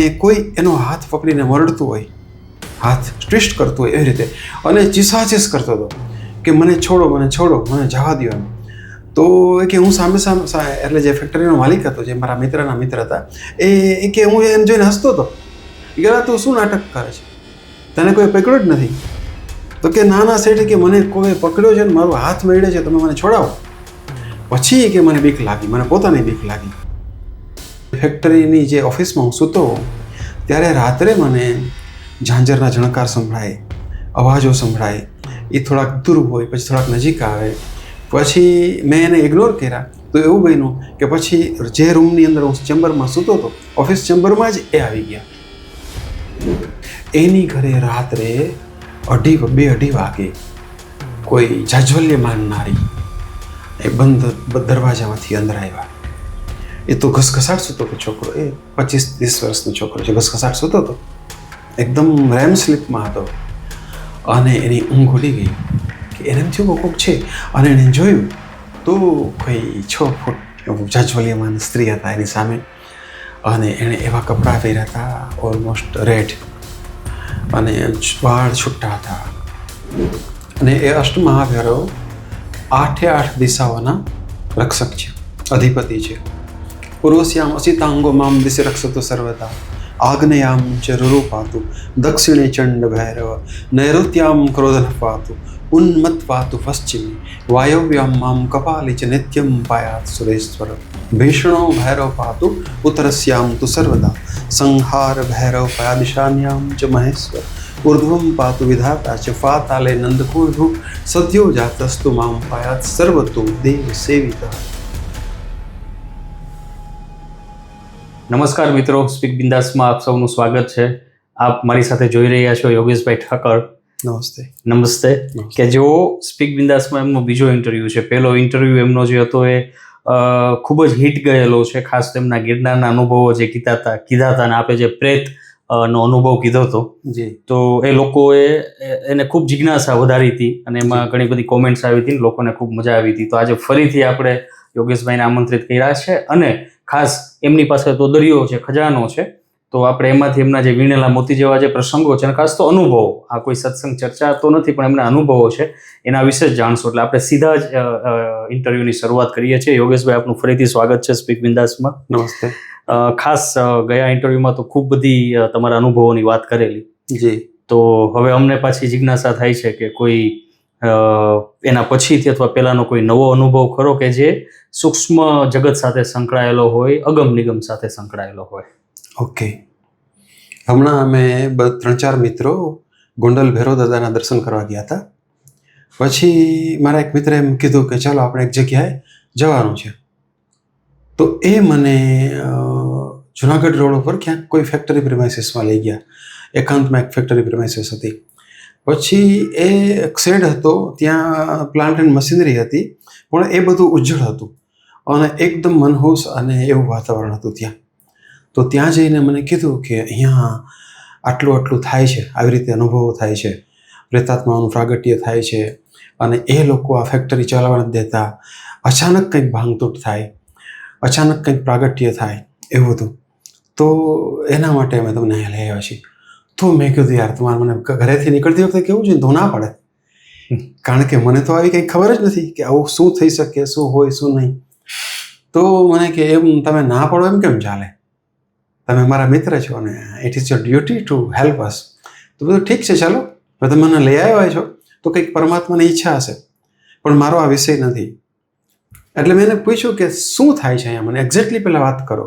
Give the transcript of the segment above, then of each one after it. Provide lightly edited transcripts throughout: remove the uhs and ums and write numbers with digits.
અને કોઈ એનો હાથ પકડીને મરડતું હોય, હાથ ટ્વિસ્ટ કરતું હોય એવી રીતે, અને ચીસાચીસ કરતો હતો કે મને છોડો, મને જવા દો એમ. તો કે હું સામે એટલે જે ફેક્ટરીનો માલિક હતો, જે મારા મિત્રના મિત્ર હતા, એ કે હું એને જોઈને હસતો હતો. ગયા તું શું નાટક કરે છે, તને કોઈ પકડ્યો જ નથી? તો કે ના શેઠ, કે મને કોઈ પકડ્યો છે ને મારો હાથ મેળે છે, તમે મને છોડાવો. પછી કે મને બીક લાગી, મને પોતાને બીક લાગી. ફેક્ટરીની જે ઓફિસમાં હું સૂતો ત્યારે રાત્રે મને ઝાંઝરના ઝણકાર સંભળાય, અવાજો સંભળાય. એ થોડાક દૂર હોય, પછી થોડાક નજીક આવે. પછી મેં એને ઇગ્નોર કર્યા. તો એવું બન્યું કે પછી જે રૂમની અંદર હું ચેમ્બરમાં સૂતો હતો, ઓફિસ ચેમ્બરમાં જ એ આવી ગયા. એની ઘરે રાત્રે 2-2:30 વાગે કોઈ જાજ્વલ્યમાન નારી એ બંધ દરવાજામાંથી અંદર આવ્યા. એ તો ઘસઘસાટ સૂતો હતો છોકરો, એ 25-30 વર્ષનો છોકરો છે, ઘસઘસાટ સૂતો હતો, એકદમ રેમ સ્લીપમાં હતો. અને એની ઊંઘ ઉડી ગઈ કે એને એમ થયું કોક છે. અને એણે જોયું તો કોઈ 6 ફૂટ જાજ્વલ્યમાન સ્ત્રી હતા એની સામે. અને એણે એવા કપડાં પહેર્યા હતા ઓલમોસ્ટ રેડ, અને વાળ છૂટા હતા. અને એ અષ્ટમહાભૈરવ 8 દિશાઓના રક્ષક છે, અધિપતિ છે. પૂર્વસ્યામ અસિતાંગો મામ દિશે રક્ષતો સર્વદા, આગ્નેયામ ચ રૂરૂપાતુ, દક્ષિણે ચંડ ભૈરવ, નૈઋત્યામ ક્રોધન પાતુ, ઉન્મત પાતુ પશ્ચિમે, વાયવ્યામ મામ કપાલી ચ નિત્યમ પાયાત સુરેશ્વર, ભીષણો ભૈરવ પાતુ ઉત્તરસ્યામ તુ સર્વદા, સંહાર ભૈરવ પયાદિશાન્યામ ચ મહેશ્વર, ઉર્ધ્વમ પાતુ વિધાતા ચ ફાતાલે નંદકુર્ધુ, સદ્યો જાતસ્તુ મામ પાયાત સર્વતો દેવ સેવિતા. નમસ્કાર મિત્રો, સ્પીક બિંદાસમાં આપ સૌનું સ્વાગત છે. આપ મારી સાથે જોઈ રહ્યા છો યોગેશભાઈ ઠક્કર. નમસ્તે. કે જેઓ સ્પીક બિંદાસમાં એમનો બીજો ઇન્ટરવ્યૂ છે. પહેલો ઇન્ટરવ્યૂ એમનો જે હતો એ ખૂબ જ હિટ ગયેલો છે, ખાસ તેમના ગિરનારના અનુભવો જે કીધા હતા અને આપે જે પ્રેત નો અનુભવ કીધો હતો, તો એ લોકોએ એને ખૂબ જિજ્ઞાસા વધારી હતી અને એમાં ઘણી બધી કોમેન્ટ્સ આવી હતી, લોકોને ખૂબ મજા આવી હતી. તો આજે ફરીથી આપણે યોગેશભાઈને આમંત્રિત કર્યા છે અને ખાસ એમની પાસે તો દરિયો છે, ખજાનો છે, તો આપણે એમાંથી એમના જે વીણેલા મોતી જેવા જે પ્રસંગો છે અને ખાસ તો અનુભવો, આ કોઈ સત્સંગ ચર્ચા તો નથી પણ એમના અનુભવો છે એના વિશે જ જાણશો. એટલે આપણે સીધા જ ઇન્ટરવ્યુની શરૂઆત કરીએ છીએ. યોગેશભાઈ, આપનું ફરીથી સ્વાગત છે સ્પીક બિંદાસમાં. નમસ્તે. ખાસ ગયા ઇન્ટરવ્યુમાં તો ખૂબ બધી તમારા અનુભવોની વાત કરેલી. તો હવે અમને પાછી જિજ્ઞાસા થાય છે કે કોઈ એના પછીથી અથવા પહેલાનો કોઈ નવો અનુભવ ખરો કે જે સૂક્ષ્મ જગત સાથે સંકળાયેલો હોય, અગમ નિગમ સાથે સંકળાયેલો હોય? ઓકે. હમણાં અમે 3-4 મિત્રો ગોંડલ ભૈરવ દાદાના દર્શન કરવા ગયા હતા. પછી મારા એક મિત્રે એમ કીધું કે ચાલો આપણે એક જગ્યાએ જવાનું છે. તો એ મને જુનાગઢ રોડ ઉપર ક્યાંક કોઈ ફેક્ટરી પ્રિમાઇસીસમાં લઈ ગયા. એકાંતમાં એક ફેક્ટરી પ્રિમાઇસીસ હતી. પછી એ એક શેડ હતો, ત્યાં પ્લાન્ટ એન્ડ મશીનરી હતી, પણ એ બધું ઉજ્જળ હતું અને એકદમ મનહૂસ અને એવું વાતાવરણ હતું ત્યાં. તો ત્યાં જઈને મને કીધું કે અહીંયા આટલું થાય છે, આવી રીતે અનુભવો થાય છે, પ્રેતાત્માઓનું પ્રાગટ્ય થાય છે, અને એ લોકો આ ફેક્ટરી ચલાવવા નથી દેતા. અચાનક કંઈક ભાંગતૂટ થાય, અચાનક કંઈક પ્રાગટ્ય થાય, એવું હતું. તો એના માટે અમે તમને અહીંયા લઈ આવ્યા છીએ. તો મેં કીધું યાર, તમારે મને ઘરેથી નીકળતી વખતે કેવું છે, ધોના પડે, કારણ કે મને તો આવી કંઈ ખબર જ નથી કે આવું શું થઈ શકે, શું હોય શું નહીં. તો મને કે એમ તમે ના પડો એમ કેમ ચાલે, તમે મારા મિત્ર છો અને it is your duty to help us. તો બધું ઠીક છે, ચાલો, તમે મને લઈ આવ્યા છો તો કંઈક પરમાત્માની ઈચ્છા હશે, પણ મારો આ વિષય નથી. એટલે મેં એને પૂછ્યું કે શું થાય છે અહીંયા, મને એક્ઝેક્ટલી પહેલાં વાત કરો.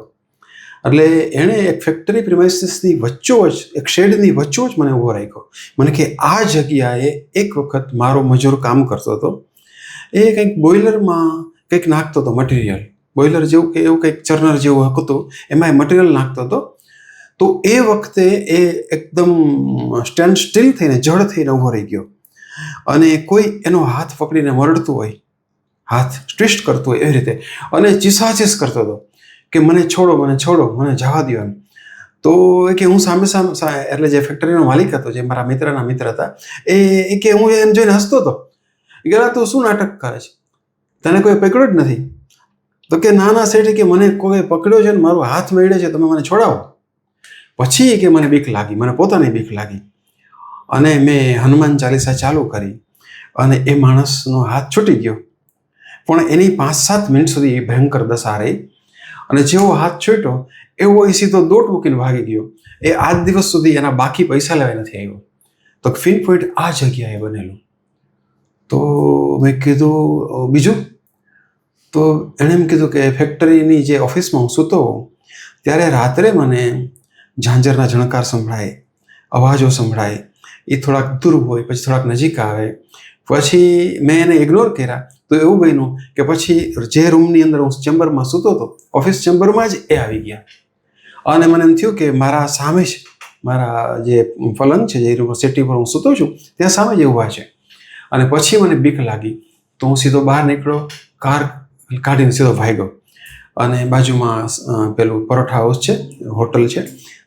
એટલે એણે એક ફેક્ટરી પ્રિમાઇસીસની વચ્ચોવચ, એક શેડની વચ્ચોવચ મને ઊભો રાખ્યો. મને કે આ જગ્યાએ એક વખત મારો મજૂર કામ કરતો હતો. એ કંઈક બોઇલરમાં કંઈક નાખતો હતો મટીરિયલ, બોઇલર જેવું કે એવું કંઈક ચર્નર જેવું હતું, એમાં એ મટીરિયલ નાખતો હતો. તો એ વખતે એ એકદમ સ્ટેન્ડ સ્ટીલ થઈને, જડ થઈને ઊભો રહી ગયો. અને કોઈ એનો હાથ પકડીને મરડતું હોય, હાથ ટ્વિસ્ટ કરતું હોય એવી રીતે, અને ચીસાચીસ કરતો હતો કે મને છોડો, મને જવા દો એમ. તો કે હું સામે એટલે જે ફેક્ટરીનો માલિક હતો, જે મારા મિત્રના મિત્ર હતા, એ કે હું એને જોઈને હસતો હતો. ગયા તું શું નાટક કરે છે, તને કોઈ પકડ્યો જ નથી? તો કે ના શેઠ, કે મને કોઈ પકડ્યો છે ને મારો હાથ મેળે છે, તમે મને છોડાવો. પછી કે મને બીક લાગી, મને પોતાને બીક લાગી, અને મેં હનુમાન ચાલીસા ચાલુ કરી અને એ માણસનો હાથ છૂટી ગયો. પણ એની 5-7 મિનિટ સુધી એ ભયંકર દશા રહી, અને જેવો હાથ છૂટ્યો એવો એ સીધો દોટ મૂકીને ભાગી ગયો. એ આજ દિવસ સુધી એના બાકી પૈસા લેવાય નથી આવ્યો. તો પિન પોઈન્ટ આ જગ્યાએ બનેલું. તો મેં કીધું બીજું? તો એણે એમ કીધું કે ફેક્ટરીની જે ઓફિસમાં હું સૂતો ત્યારે રાત્રે મને ઝાંઝરના ઝણકાર સંભળાય, અવાજો સંભળાય. એ થોડાક દૂર હોય, પછી થોડાક નજીક આવે. પછી મેં એને ઇગ્નોર કર્યા. તો એવું બન્યું કે પછી જે રૂમની અંદર હું ચેમ્બરમાં સૂતો હતો, ઓફિસ ચેમ્બરમાં જ એ આવી ગયા. અને મને એમ થયું કે મારા સામે જ મારા જે પલંગ છે, જે યુનિવર્સિટી પર હું સૂતો છું ત્યાં સામે જ ઊભા છે. અને પછી મને બીક લાગી, તો હું સીધો બહાર નીકળ્યો, કાર કાઢીને સીધો ભાગ્યો. અને બાજુમાં પેલું પરોઠા હાઉસ છે, હોટલ છે,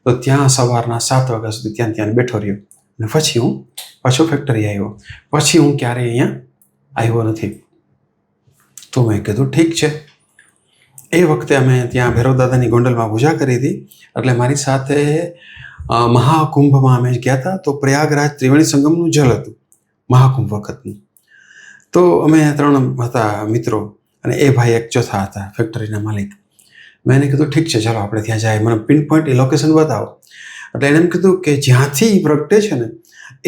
તો ત્યાં સવારના 7 વાગ્યા સુધી ત્યાં બેઠો રહ્યો. અને પછી હું પાછો ફેક્ટરી આવ્યો. પછી હું ક્યારેય અહીંયા આવ્યો નથી. તો મેં કીધું ઠીક છે. એ વખતે અમે ત્યાં ભૈરવદાદાની ગોંડલમાં પૂજા કરી હતી. એટલે મારી સાથે મહાકુંભમાં અમે ગયા હતા. તો પ્રયાગરાજ ત્રિવેણી સંગમનું જલ હતું મહાકુંભ વખતનું. તો અમે 3 હતા મિત્રો, અને એ ભાઈ એક ચોથા હતા, ફેક્ટરીના માલિક. મેં એને કીધું ઠીક છે, ચાલો આપણે ત્યાં જાય, મને પિન પોઈન્ટ એ લોકેશન બતાવો. એટલે એણે એમ કીધું કે જ્યાંથી પ્રગટે છે ને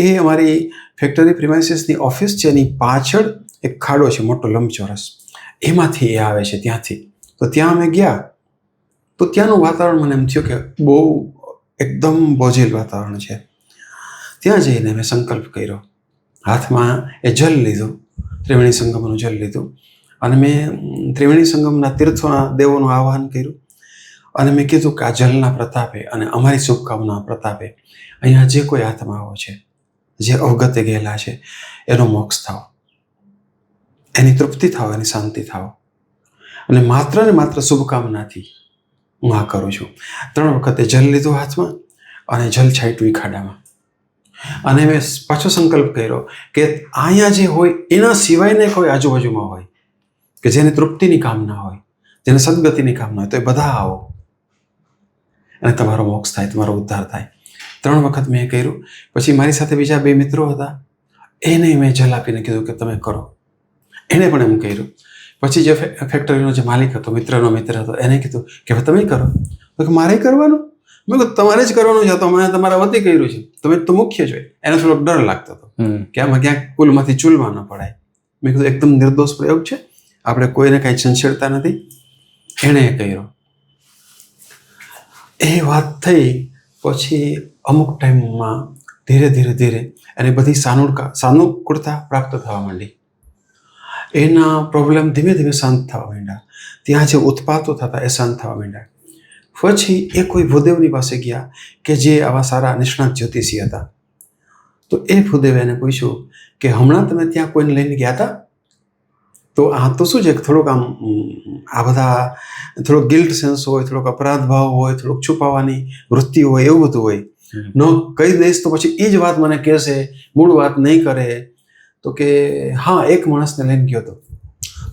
એ અમારી ફેક્ટરી પ્રિમાઇસીસની ઓફિસ છે, એની પાછળ એક ખાડો છે મોટો લંબચોરસ, એમાંથી એ આવે છે ત્યાંથી. તો ત્યાં અમે ગયા. તો ત્યાંનું વાતાવરણ મને એમ થયું કે બહુ એકદમ બોજેલ વાતાવરણ છે. ત્યાં જઈને મેં સંકલ્પ કર્યો, હાથમાં એ જલ લીધું, ત્રિવેણી સંગમનું જલ લીધું, અને મેં ત્રિવેણી સંગમના તીર્થોના દેવોનું આહ્વાન કર્યું. અને મેં કીધું કે આ જલના પ્રતાપે અને અમારી શુભકામના પ્રતાપે અહીંયા જે કોઈ આત્માઓ છે, જે અવગતે ગયેલા છે, એનો મોક્ષ થાવ, એની તૃપ્તિ થાવ, એની શાંતિ થાવ. અને માત્ર ને માત્ર શુભકામનાથી હું આ કરું છું. 3 વખતે જલ લીધું હાથમાં અને જલ છાંટ્યું ખાડામાં. અને મેં પાછો સંકલ્પ કર્યો કે અહીંયા જે હોય એના સિવાયને કોઈ આજુબાજુમાં હોય કે જેને તૃપ્તિની કામના હોય, જેને સદગતિની કામના હોય, તો એ બધા આવો અને તમારો મોક્ષ થાય, તમારો ઉદ્ધાર થાય. 3 વખત મેં કર્યું. પછી મારી સાથે બીજા 2 મિત્રો હતા, એને મેં જલ આપીને કીધું કે તમે કરો. એણે પણ એમ કર્યું. પછી જે ફેક્ટરીનો જે માલિક હતો, મિત્રનો મિત્ર હતો, એને કીધું કે હવે તમે કરો. તો કે મારે કરવાનું? મેં કીધું તમારે જ કરવાનું છે, તો મેં તમારા વતી કર્યું છે, તમે તો મુખ્ય જ હોય. એને થોડોક ડર લાગતો હતો કે આમાં ક્યાંક પુલમાંથી ચૂલમાં ન પડાય. મેં કીધું એકદમ નિર્દોષ પ્રયોગ છે, આપણે કોઈને કાંઈ છંછેડતા નથી. એણે કર્યો. એ વાત થઈ. પછી અમુક ટાઈમમાં ધીરે ધીરે એની બધી સાનુકૂળતા પ્રાપ્ત થવા માંડી. એના પ્રોબ્લેમ ધીમે ધીમે શાંત થવા માંડ્યા. ત્યાં જે ઉત્પાતો થતા એ શાંત થવા માંડ્યા. પછી એ કોઈ ભૂદેવની પાસે ગયા કે જે આવા સારા નિષ્ણાત જ્યોતિષી હતા. તો એ ભૂદેવે એને પૂછ્યું કે હમણાં તમે ત્યાં કોઈને લઈને ગયા હતા? તો આ તો શું છે કે થોડુંક આમ આ બધા થોડોક ગિલ્ટ સેન્સ હોય, થોડોક અપરાધ ભાવ હોય, થોડુંક છુપાવવાની વૃત્તિ હોય, એવું બધું હોય. ન કહી દઈશ તો પછી એ જ વાત મને કહેશે, મૂળ વાત નહીં કરે. તો કે હા, એક માણસને લઈને ગયો હતો.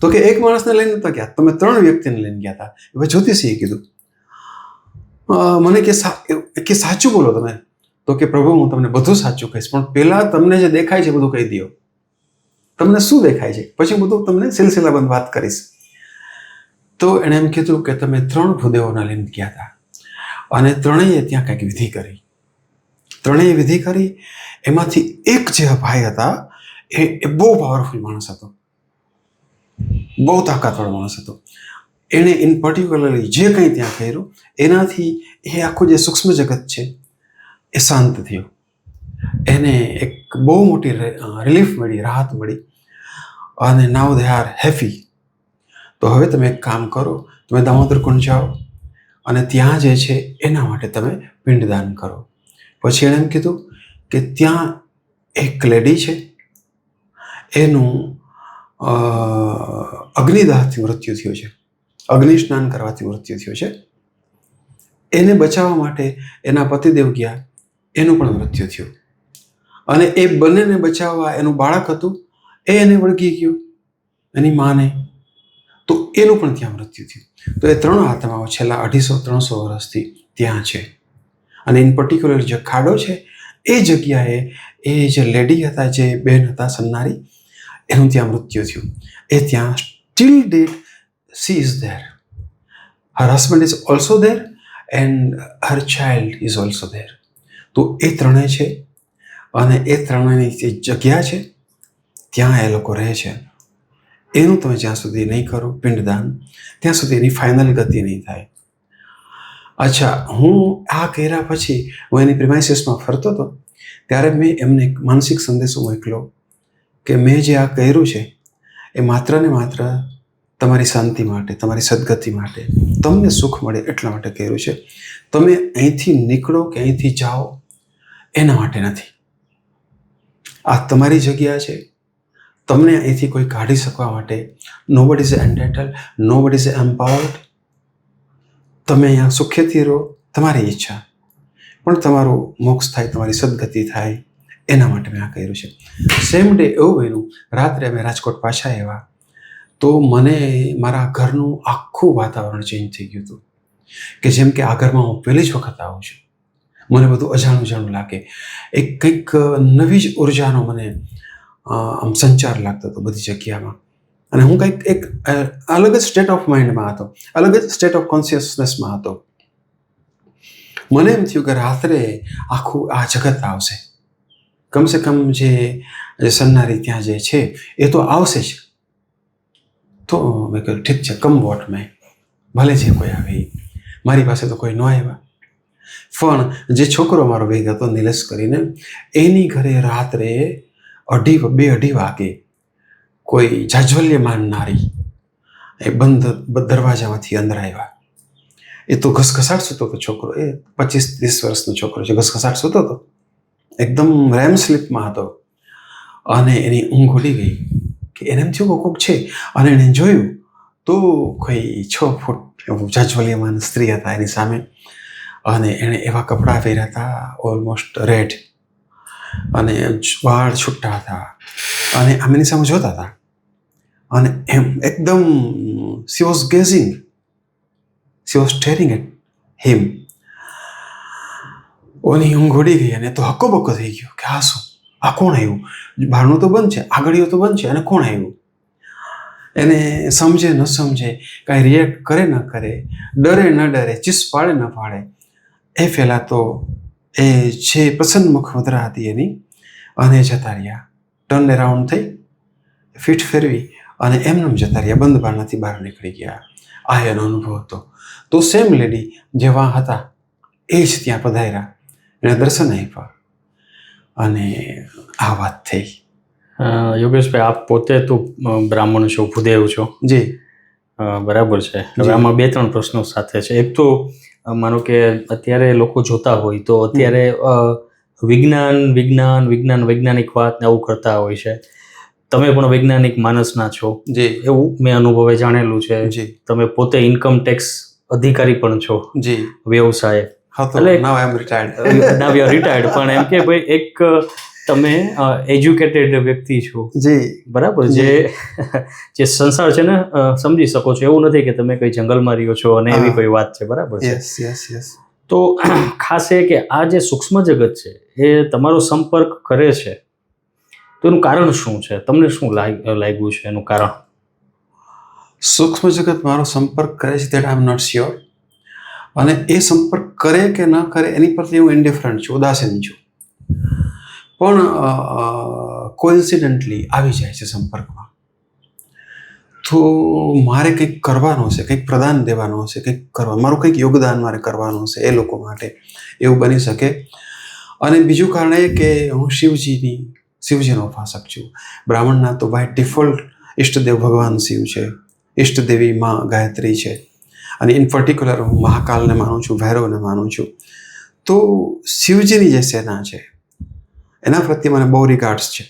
તો કે એક માણસને લઈને નહોતા ગયા, તમે 3 વ્યક્તિને લઈને ગયા હતા. હવે જ્યોતિષીએ કીધું. મને કે સાચું બોલો તમે. તો કે પ્રભુ, હું તમને બધું સાચું કહીશ, પણ પહેલાં તમને જે દેખાય છે બધું કહી દો. તમને શું દેખાય છે, પછી બધું તમને સિલસિલાબંધ વાત કરીશ. તો એણે એમ કીધું કે તમે 3 ભૂદેવોના લઈને ગયા હતા, અને 3યે ત્યાં કંઈક વિધિ કરી. 3યે વિધિ કરી. એમાંથી એક જે ભાઈ હતા એ બહુ પાવરફુલ માણસ હતો, બહુ તાકાતવાળો માણસ હતો. એણે ઇન પર્ટિક્યુલરલી જે કંઈ ત્યાં કર્યું એનાથી એ આખું જે સૂક્ષ્મ જગત છે એ શાંત થયું. એને એક બહુ મોટી રિલીફ મળી, રાહત મળી. અને નાઉ દે આર હેપી. તો હવે તમે એક કામ કરો, તમે દામોદર કુંડ જાઓ અને ત્યાં જે છે એના માટે તમે પિંડદાન કરો. પછી એણે એમ કીધું કે ત્યાં એક લેડી છે, એનું અગ્નિદાહથી મૃત્યુ થયું છે, અગ્નિ સ્નાન કરવાથી મૃત્યુ થયું છે. એને બચાવવા માટે એના પતિદેવ ગયા, એનું પણ મૃત્યુ થયું. અને એ બંનેને બચાવવા એનું બાળક હતું, એને વળગી ગયું, એની માને. તો એનું પણ ત્યાં મૃત્યુ થયું. તો એ 3 આત્માઓ છેલ્લા 250-300 વર્ષથી ત્યાં છે. અને ઇન પર્ટિક્યુલર જે ખાડો છે એ જગ્યાએ એ જે લેડી હતા, જે બેન હતા સન્નારી, એનું ત્યાં મૃત્યુ થયું. એ ત્યાં steel date she is there. Har husband is also there and her child is also there. તો એ ત્રણેય છે અને એ ત્રણેયની જે જગ્યા છે ત્યાં એ લોકો રહે છે. એનું તમે જ્યાં સુધી નહીં કરો પિંડદાન, ત્યાં સુધી એની ફાઇનલ ગતિ નહીં થાય. અચ્છા, હું આ કર્યા પછી હું એની પ્રિમાઇસીસમાં ફરતો હતો ત્યારે મેં એમને એક માનસિક સંદેશો મોકલ્યો કે મેં જે આ કર્યું છે એ માત્ર ને માત્ર તમારી શાંતિ માટે, તમારી સદગતિ માટે, તમને સુખ મળે એટલા માટે કર્યું છે. તમે અહીંથી નીકળો કે અહીંથી જાઓ એના માટે નથી. આ તમારી જગ્યા છે. તમને અહીંથી કોઈ કાઢી શકવા માટે nobody is entitled, nobody is empowered. તમે અહીંયા સુખેથી રહો, તમારી ઈચ્છા, પણ તમારું મોક્ષ થાય, તમારી સદગતિ થાય એના માટે મેં આ કર્યું છે. સેમ ડે એવું બન્યું, રાત્રે અમે રાજકોટ પાછા આવ્યા તો મને મારા ઘરનું આખું વાતાવરણ ચેન્જ થઈ ગયું હતું કે જેમ કે આ ઘરમાં હું પહેલી જ વખત આવું છું. મને બધું અજાણું જાણું લાગે. એક કંઈક નવી જ ઉર્જાનો મને આમ સંચાર લાગતો હતો બધી જગ્યામાં. અને હું કંઈક એક અલગ જ સ્ટેટ ઓફ માઇન્ડમાં હતો, અલગ જ સ્ટેટ ઓફ કોન્શિયસનેસમાં હતો. મને એમ થયું કે રાત્રે આખું આ જગત આવશે, કમસે કમ જે સન્નારી ત્યાં જે છે એ તો આવશે જ. તો મેં કહ્યું ઠીક છે, કમ વોટ મેં, ભલે જે કોઈ આવે એ. મારી પાસે તો કોઈ ન આવ્યા. પણ જે છોકરો મારો ભેગો હતો નિલેશ કરીને, એની ઘરે રાત્રે 2-2:30 વાગે કોઈ જાજ્વલ્યમાન નારી એ બંધ દરવાજામાંથી અંદર આવ્યા. એ તો ઘસઘસાટ સૂતો હતો છોકરો, એ 25-30 વર્ષનો છોકરો છે, ઘસઘસાટ સૂતો હતો, એકદમ રેમ સ્લીપમાં હતો. અને એની ઊંઘ ઉડી ગઈ કે એને એમ થયું કોક છે. અને એણે જોયું તો કોઈ 6 ફૂટ જાજ્વલ્યમાન સ્ત્રી હતા એની સામે. અને એણે એવા કપડાં પહેર્યા હતા ઓલમોસ્ટ રેડ, અને વાળ છૂટા હતા, અને આમ એની સામે જોતા હતા. અને એમ એકદમ she was gazing, she was staring at him. ઓની ઊંઘ ઉડી ગઈ અને તો હક્કોબક્કો થઈ ગયો કે આ શું, આ કોણ આવ્યું? બારણું તો બંધ છે, આગળીઓ તો બંધ છે, અને કોણ આવ્યું? એને સમજે ન સમજે, કાંઈ રિએક્ટ કરે ન કરે, ડરે ન ડરે, ચીસ પાડે ન પાડે, એ પહેલાં તો એ જે પ્રસન્ન મુખ મુદ્રા હતી એની, અને જતા રહ્યા. ટર્ન એરાઉન્ડ થઈ, ફીટ ફેરવી અને એમને જતા રહ્યા, બંધ બારણાથી બહાર નીકળી ગયા. આ એનો અનુભવ હતો. તો સેમ લેડી જેવા હતા એ જ ત્યાં પધાર્યા, એને દર્શન આપ્યા અને આ વાત થઈ. યોગેશભાઈ, આપ પોતે તો બ્રાહ્મણ છો, ભૂદેવ છો. જી, બરાબર છે. હવે આમાં 2-3 પ્રશ્નો સાથે છે. એક તો માનો કે અત્યારે લોકો જોતા હોય તો અત્યારે વૈજ્ઞાનિક વાત ને આવું કરતા હોય છે. તમે પણ વૈજ્ઞાનિક માનસના છો, જી, એવું મેં અનુભવે જાણેલું છે. જી, તમે પોતે ઇન્કમ ટેક્સ અધિકારી પણ છો, જી, વ્યવસાય. એટલે now I am retired. Now you are retired, પણ એમ કે ભાઈ એક તમે એજ્યુકેટેડ વ્યક્તિ છો, જી, બરાબર. જે સંસાર છે ને સમજી શકો છો. એવું નથી કે તમે કઈ જંગલમાં રહ્યો છો અને એવી કોઈ વાત છે, બરાબર છે. Yes yes yes. તો ખાસ એ કે આ જે સૂક્ષ્મ જગત છે એ તમારો સંપર્ક કરે છે, તો એનું કારણ શું છે? તમને શું લાગ્યું છે એનું કારણ? સૂક્ષ્મ જગત મારો સંપર્ક કરે છે that I am not sure. અને એ સંપર્ક કરે કે ન કરે એની પરથી હું ઇન્ડિફરન્ટ છું, ઉદાસીન છું. પણ કોઇન્સિડન્ટલી આવી જાય છે સંપર્કમાં. તો મારે કંઈક કરવાનું હશે, કંઈક પ્રદાન દેવાનું હશે, કંઈક કરવા, મારું કંઈક યોગદાન મારે કરવાનું હશે એ લોકો માટે, એવું બની શકે. અને બીજું કારણ એ કે હું શિવજીનો ઉપાસક છું. બ્રાહ્મણના તો બાય ડિફોલ્ટ ઈષ્ટદેવ ભગવાન શિવ છે, ઈષ્ટદેવી માં ગાયત્રી છે, અને ઇન પર્ટિક્યુલર હું મહાકાલને માનું છું, ભૈરવને માનું છું. તો શિવજીની જે સેના છે એના પ્રત્યે મને બહુ રિગાર્ડ્સ છે,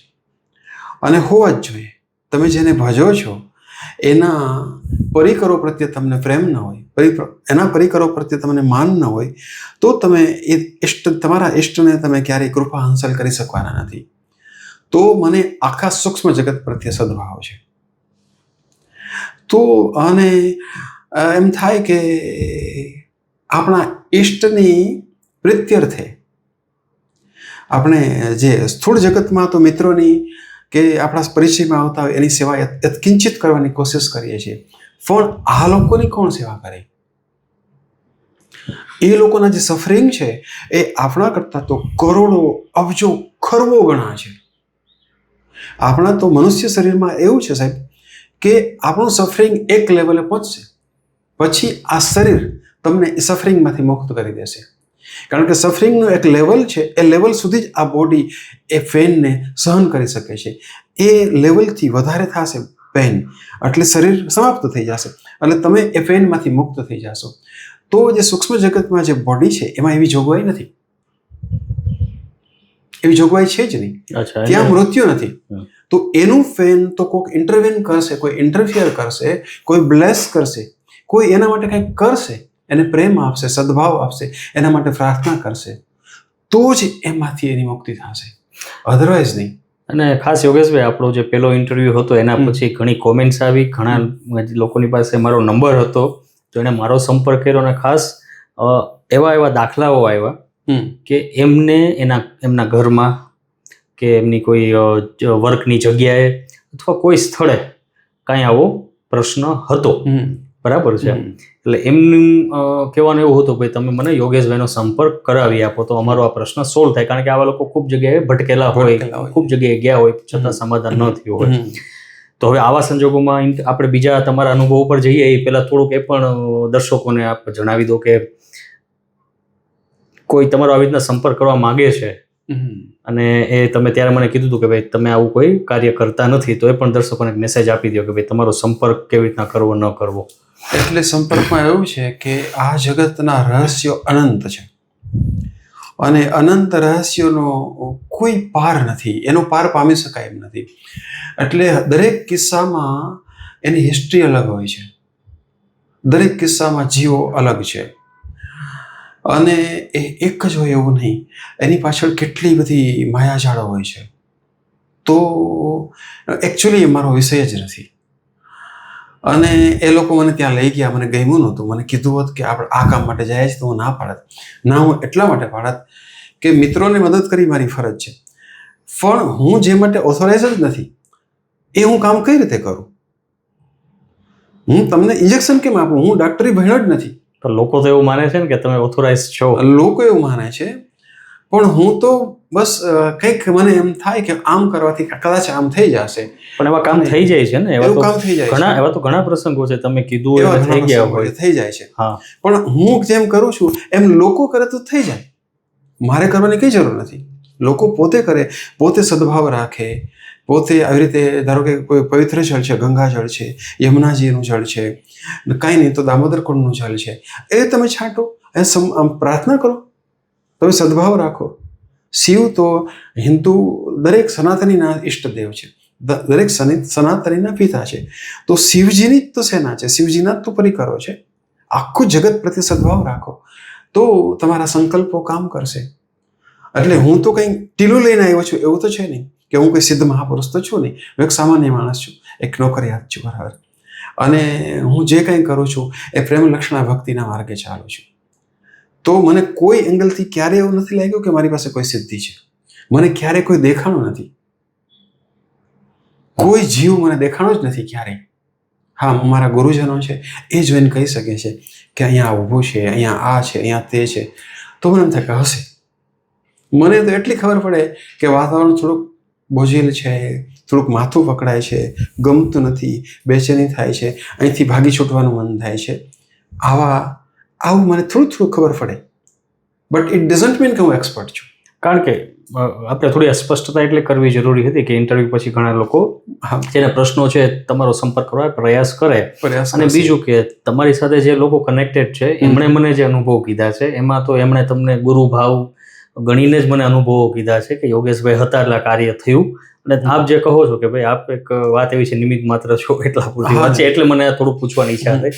અને હોવા જ જોઈએ. તમે જેને ભજો છો એના પરિકરો પ્રત્યે તમને પ્રેમ ન હોય, એના પરિકરો પ્રત્યે તમને માન ન હોય, તો તમે એ તમારા ઈષ્ટને તમે ક્યારેય કૃપા હાંસલ કરી શકવાના નથી. તો મને આખા સૂક્ષ્મ જગત પ્રત્યે સદભાવ છે. તો અને એમ થાય કે આપણા ઈષ્ટની પ્રીત્યર્થે આપણે જે સ્થૂળ જગતમાં તો મિત્રોની કે આપણા પરિચયમાં આવતા હોય એની સેવા યત્કિંચિત કરવાની કોશિશ કરીએ છીએ, પણ આ લોકોની કોણ સેવા કરે? એ લોકોના જે સફરિંગ છે એ આપણા કરતાં તો કરોડો, અબજો, ખરબો ગણા છે. આપણા તો મનુષ્ય શરીરમાં એવું છે સાહેબ કે આપણું સફરિંગ એક લેવલે પહોંચશે, પછી આ શરીર તમને એ સફરિંગમાંથી મુક્ત કરી દેશે. કારણ કે સફરિંગનું એક લેવલ છે, એ લેવલ સુધી જ આ બોડી એ પેનને સહન કરી શકે છે. એ લેવલથી વધારે થશે પેન એટલે શરીર સમાપ્ત થઈ જશે, એટલે તમે એ પેનમાંથી મુક્ત થઈ જશો. તો જે સૂક્ષ્મ જગતમાં જે બોડી છે એમાં એવી જોગવાઈ નથી, એવી જોગવાઈ છે જ નહીં. ત્યાં મૃત્યુ નથી. તો એનું પેન તો કોઈક ઇન્ટરવેન કરશે, કોઈ ઇન્ટરફિયર કરશે, કોઈ બ્લેસ કરશે, કોઈ એના માટે કંઈક કરશે, એને પ્રેમ આપશે, સદભાવ આપશે, એના માટે પ્રાર્થના કરશે, તો જ એમાંથી એની મુક્તિ થશે, અધરવાઇઝ નહીં. અને ખાસ યોગેશભાઈ, આપણો જે પેલો ઇન્ટરવ્યૂ હતો એના પછી ઘણી કોમેન્ટ્સ આવી, ઘણા લોકોની પાસે મારો નંબર હતો તો એને મારો સંપર્ક કર્યો, અને ખાસ એવા દાખલાઓ આવ્યા કે એમને એમના ઘરમાં કે એમની કોઈ વર્કની જગ્યાએ અથવા કોઈ સ્થળે કાંઈ આવો પ્રશ્ન હતો, બરાબર છે. એટલે એમનું કહેવાનું એવું હતું કે તમે મને યોગેશભાઈનો સંપર્ક કરાવી આપો તો અમારો આ પ્રશ્ન સોલ્વ થાય. કારણ કે આવા લોકો ખૂબ જગ્યાએ ભટકેલા હોય, ખૂબ જગ્યાએ ગયા હોય, છતાં સમાધાન ન થયું હોય. તો હવે આવા સંજોગોમાં આપણે બીજા તમારા અનુભવ ઉપર જઈએ એ પહેલાં થોડુંક એ પણ દર્શકોને આપ જણાવી દો કે કોઈ તમારો આવી રીતના સંપર્ક કરવા માગે છે અને એ તમે ત્યારે મને કીધું હતું કે ભાઈ તમે આવું કોઈ કાર્ય કરતા નથી, તો એ પણ દર્શકોને એક મેસેજ આપી દો કે ભાઈ તમારો સંપર્ક કેવી રીતના કરવો ન કરવો. એટલે સંપર્કમાં એવું છે કે આ જગતના રહસ્યો અનંત છે અને અનંત રહસ્યોનો કોઈ પાર નથી, એનો પાર પામી શકાય એમ નથી. એટલે દરેક કિસ્સામાં એની હિસ્ટ્રી અલગ હોય છે, દરેક કિસ્સામાં જીવો અલગ છે અને એ એક જ હોય એવું નહીં, એની પાછળ કેટલી બધી માયાજાળો હોય છે. તો એકચ્યુઅલી એ મારો વિષય જ નથી. અને એ લોકો મને ત્યાં લઈ ગયા, મને ગમ્યું નહોતું. મને કીધું હોત કે આપણે આ કામ માટે જાય છે તો હું ના પાડત. ના, હું એટલા માટે પાડત કે મિત્રોને મદદ કરી મારી ફરજ છે, પણ હું જે માટે ઓથોરાઇઝ જ નથી એ હું કામ કઈ રીતે કરું? હું તમને ઇન્જેક્શન કેમ આપું? હું ડૉક્ટરી ભણ્યો જ નથી. તો લોકો તો એવું માને છે ને કે તમે ઓથોરાઇઝ છો. લોકો એવું માને છે, પણ હું તો બસ કંઈક મને એમ થાય કે આમ કરવાથી કદાચ આમ થઈ જશે. પણ એવા કામ થઈ જાય છે ને, એવું કામ થઈ જાય છે. એવા તો ઘણા પ્રસંગો છે, તમે કીધું એવા થઈ ગયા હોય, થઈ જાય છે. હા, પણ હું જેમ કરું છું એમ લોકો કરે તો થઈ જાય, મારે કરવાની કઈ જરૂર નથી. લોકો પોતે કરે, પોતે સદભાવ રાખે, પોતે આવી રીતે, ધારો કે કોઈ પવિત્ર જળ છે, ગંગા જળ છે, યમુનાજીનું જળ છે, કાંઈ નહીં તો દામોદર કુંડનું જળ છે, એ તમે છાંટો, આમ પ્રાર્થના કરો, તમે સદભાવ રાખો. શિવ તો હિન્દુ દરેક સનાતનીના ઈષ્ટદેવ છે, દરેક સનાતનીના પિતા છે, તો શિવજીની જ તો સેના છે, શિવજીના જ તો પરિકરો છે. આખું જગત પ્રત્યે સદભાવ રાખો તો તમારા સંકલ્પો કામ કરશે. એટલે હું તો કંઈ ટીલું લઈને આવ્યો છું એવું તો છે નહીં કે હું કોઈ સિદ્ધ મહાપુરુષ તો છું નહીં. હું એક સામાન્ય માણસ છું, એક નોકરિયાત છું, બરાબર. અને હું જે કંઈ કરું છું એ પ્રેમ લક્ષણા ભક્તિના માર્ગે ચાલું છું. તો મને કોઈ એંગલથી ક્યારેય એવું નથી લાગ્યું કે મારી પાસે કોઈ સિદ્ધિ છે. મને ક્યારેય કોઈ દેખાણું નથી, કોઈ જીવ મને દેખાણો જ નથી ક્યારેય. હા, મારા ગુરુજનો છે એ જોઈને કહી શકે છે કે અહીંયા ઊભું છે, અહીંયા આ છે, અહીંયા તે છે. તો મને એમ થાય કે હશે. મને તો એટલી ખબર પડે કે વાતાવરણ થોડુંક બોજેલ છે, થોડુંક માથું પકડાય છે, ગમતું નથી, બેચેની થાય છે, અહીંથી ભાગી છૂટવાનું મન થાય છે. આવું મને થોડું ખબર પડે, બટ ઇટ ડઝન્ટ મીન કે હું એક્સપર્ટ છું. કારણ કે આપણે થોડી અસ્પષ્ટતા એટલે કરવી જરૂરી હતી કે ઇન્ટરવ્યુ પછી ઘણા લોકો જેના પ્રશ્નો છે તમારો સંપર્ક કરવા પ્રયાસ કરે. અને બીજું કે તમારી સાથે જે લોકો કનેક્ટેડ છે એમણે મને જે અનુભવ કીધા છે એમાં તો એમણે તમને ગુરુ ભાવ ગણીને જ મને અનુભવો કીધા છે કે યોગેશભાઈ હતા એટલે કાર્ય થયું. અને આપ જે કહો છો કે ભાઈ આપ એક વાત એવી છે નિમિત્ત માત્ર છો એટલા પૂરતી વાત છે, એટલે મને થોડું પૂછવાની ઈચ્છા થઈ.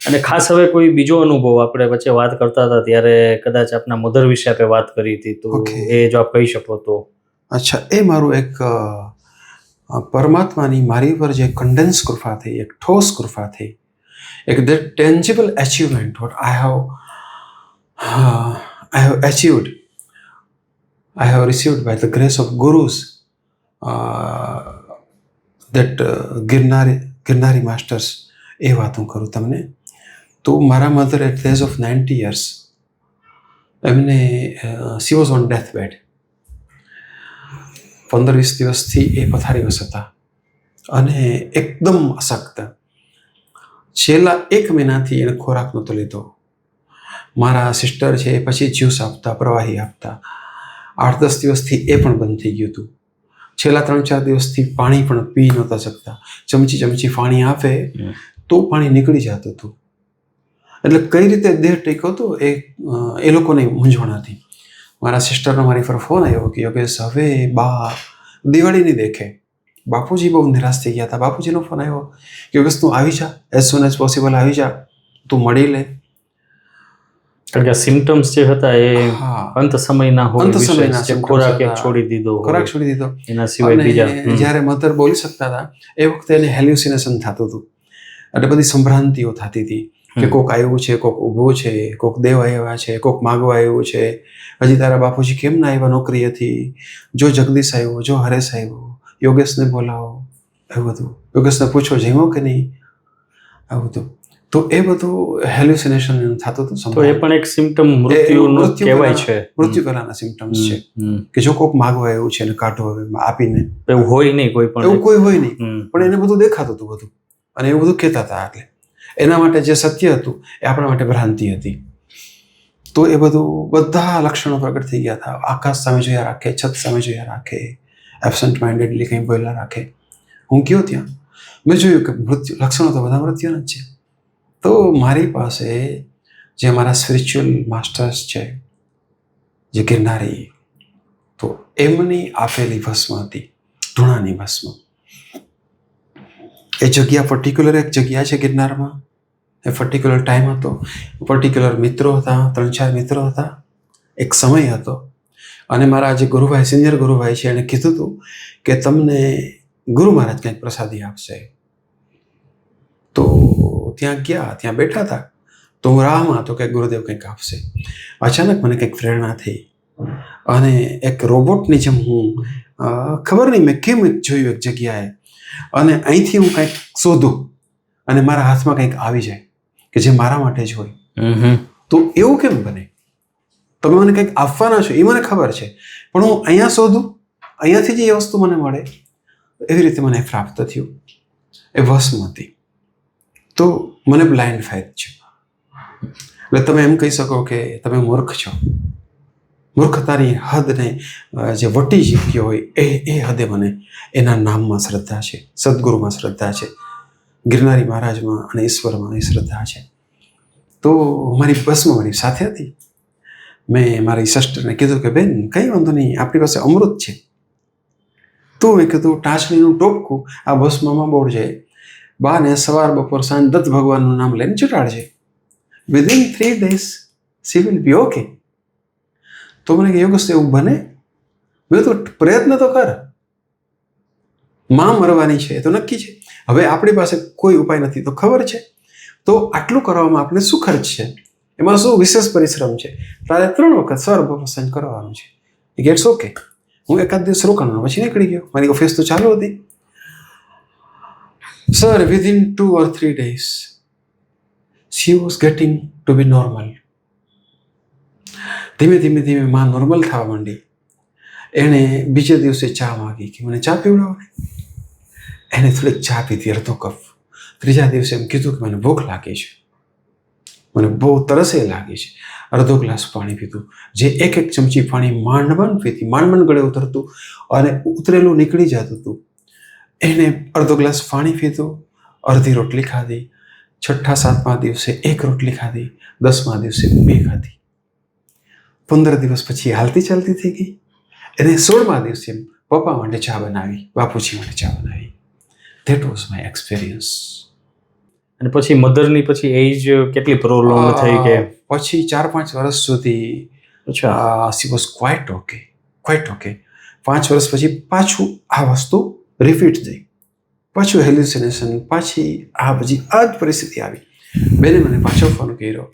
અને ખાસ હવે કોઈ બીજો અનુભવ, આપણે વચ્ચે વાત કરતા હતા ત્યારે કદાચ આપના મધર વિશે આપણે વાત કરી હતી, તો એ જો આપ કહી શકો તો. અચ્છા, એ મારું એક પરમાત્માની મારી પર જે કન્ડેન્સ કૃપા થઈ, એક ઠોસ કૃપા થઈ, એક tangible achievement what I have I have achieved, I have received by the grace of gurus, that ગિરનારી માસ્ટર્સ, એ વાત હું કરું તમને. તો મારા mother at the age of 90 years, એમને she was on death bed. 15-20 દિવસથી એ પથારીવશ હતા અને એકદમ અશક્ત. છેલ્લા 1 મહિનાથી એને ખોરાક નહોતો લીધો. મારા સિસ્ટર છે એ પછી જ્યુસ આપતા, પ્રવાહી આપતા. 8-10 દિવસથી એ પણ બંધ થઈ ગયું હતું. છેલ્લા 3-4 દિવસથી પાણી પણ પી નહોતા શકતા. ચમચી પાણી આપે તો પાણી નીકળી જતું હતું. એટલે કઈ રીતે દેહ ટેકો હતો એ લોકોને મૂંઝવણ હતી. મારા સિસ્ટરનો મારી પર ફોન આવ્યો કે યોગેશ, હવે બા દિવાળી નહીં દેખે. બાપુજી બહુ નિરાશ થઈ ગયા હતા. બાપુજીનો ફોન આવ્યો કે યોગેશ તું આવી જા, એઝ સુન એઝ પોસિબલ આવી જા, તું મળી લે. કારણ કે સિમ્ટમ્સ જે હતા એ અંત સમયના હોય, ખોરાક છોડી દીધો, એના સિવાય બીજા. જ્યારે મધર બોલી શકતા હતા એ વખતે એને હેલ્યુસિનેશન થતું હતું. એટલે બધી સંભ્રાંતિઓ થતી હતી કે કોક આવ્યું છે, કોક ઊભું છે, કોક દેવ આવ્યા છે, કોક માગવા આવ્યું છે, હજી તારા બાપુજી કેમ ના આવ્યા નોકરી હતી, જો જગદીશ આવ્યો, જો હરેશ આવ્યો, યોગેશને બોલાવો, એવું બધું. યોગેશને પૂછો જમ્યો કે નહીં, આવું બધું. તો એ બધું હેલ્યુસિનેશન થતું હતું. તો એ પણ એક સિમ્ટમ મૃત્યુનું કહેવાય છે. મૃત્યુ પહેલાના સિમ્ટમ્સ છે કે જો કોક માગવા આવ્યું છે ને કાઢો હવે આપીને. એવું હોય નહીં, કોઈ પણ એવું કોઈ હોય નહીં, પણ એને બધું દેખાતું હતું બધું, અને એવું બધું કહેતા હતા. એટલે એના માટે જે સત્ય હતું એ આપણા માટે ભ્રાંતિ હતી. તો એ બધું બધા લક્ષણો પ્રગટ થઈ ગયા હતા. આકાશ સામે જોયા રાખે, છત સામે જોયા રાખે, એબસન્ટ માઇન્ડેડલી કંઈ બોલ્યા રાખે. હું ગયો ત્યાં, મેં જોયું કે મૃત્યુ લક્ષણો તો બધા મૃત્યુના જ છે. તો મારી પાસે જે મારા સ્પિરિચ્યુઅલ માસ્ટર્સ છે, જે ગિરનારી, તો એમની આપેલી ભસ્મ હતી, ધૂણાની ભસ્મ. એ જગ્યા પર્ટિક્યુલર એક જગ્યા છે ગિરનારમાં. એ પર્ટિક્યુલર ટાઈમ હતો, પર્ટિક્યુલર મિત્રો હતા, 3-4 મિત્રો હતા, એક સમય હતો. અને મારા જે ગુરુભાઈ, સિનિયર ગુરુભાઈ છે, એણે કીધું હતું કે તમને ગુરુ મહારાજ કંઈક પ્રસાદી આપશે. તો ત્યાં ગયા, ત્યાં બેઠા હતા. તો હું રાહમાં હતો કે ગુરુદેવ કંઈક આપશે. અચાનક મને કંઈક પ્રેરણા થઈ અને એક રોબોટની જેમ હું, ખબર નહીં મેં કેમ જોયું એક જગ્યાએ, અને અહીંથી હું કંઈક શોધું અને મારા હાથમાં કંઈક આવી જાય કે જે મારા માટે જ હોય. તો એવું કેમ બને? તમે મને કંઈક આપવાના છો એ મને ખબર છે, પણ હું અહીંયા શોધું, અહીંયાથી જ એ વસ્તુ મને મળે. એવી રીતે મને પ્રાપ્ત થયું. એ ભસ્મ હતી. તો મને બ્લાઇન્ડ ફેથ છે. એટલે તમે એમ કહી શકો કે તમે મૂર્ખ છો. મૂર્ખતાની હદને જે વટી ચૂક્યો હોય એ હદે મને એના નામમાં શ્રદ્ધા છે, સદગુરુમાં શ્રદ્ધા છે, ગિરનારી મહારાજમાં અને ઈશ્વરમાં એ શ્રદ્ધા છે. તો મારી ભસ્મ મારી સાથે હતી. મેં મારી સિસ્ટરને કીધું કે બેન કંઈ વાંધો નહીં, આપણી પાસે અમૃત છે. તો મેં કીધું ટાંચણીનું ટોપકું આ ભસ્મમાં બોળજે, બાને સવાર બપોર સાંજ દત્ત ભગવાનનું નામ લઈને ચૂંટાડજે. Within 3 days she will be okay. તો મને કે યોગેશ એવું બને? મેં તો પ્રયત્ન તો કર. માં મરવાની છે એ તો નક્કી છે. હવે આપણી પાસે કોઈ ઉપાય નથી તો ખબર છે. તો આટલું કરવામાં આપણે શું ખર્ચ છે? એમાં શું વિશેષ પરિશ્રમ છે? તારે 3 વખત સવાર બપોર સાંજ કરવાનું છે. Gets okay. હું એકાદ દિવસ રોકાણો પછી નીકળી ગયો. મારી ઓફિસ તો ચાલુ હતી. Sir, within 2 or 3 days, she was getting to be normal. ધીમે ધીમે માં નોર્મલ થવા માંડી. એણે બીજે દિવસે ચા માગી કે મને ચા પીવડાવો ને. એને થોડીક ચા પીધી, અડધો કપ. ત્રીજા દિવસે એમ કીધું કે મને ભૂખ લાગી છે, મને બહુ તરસે લાગી છે. અડધો ગ્લાસ પાણી પીધું. જે એક ચમચી પાણી માંડ પીતી, માંડ ગળે ઉતરતું અને ઉતરેલું નીકળી જતું હતું. એને અડધો ગ્લાસ પાણી પીધું, અડધી રોટલી ખાધી. 6-7મા દિવસે 1 રોટલી ખાધી, 10મા દિવસે 2 ખાધી. 15 દિવસ પછી હાલતી ચાલતી થઈ ગઈ. એને 16મા દિવસે પપ્પા માટે ચા બનાવી, બાપુજી માટે ચા બનાવી. That was my experience. અને પછી મધરની પછી એજ કેટલી પ્રોલોંગ થઈ કે પછી 4-5 વર્ષ સુધી સી વોઝ ક્વાઇટ ઓકે. 5 વર્ષ પછી પાછું આ વસ્તુ રિપીટ થઈ. પાછું હેલ્યુસિનેશન, પાછી આ જ પરિસ્થિતિ આવી. બેને મને પાછો ફોન કર્યો.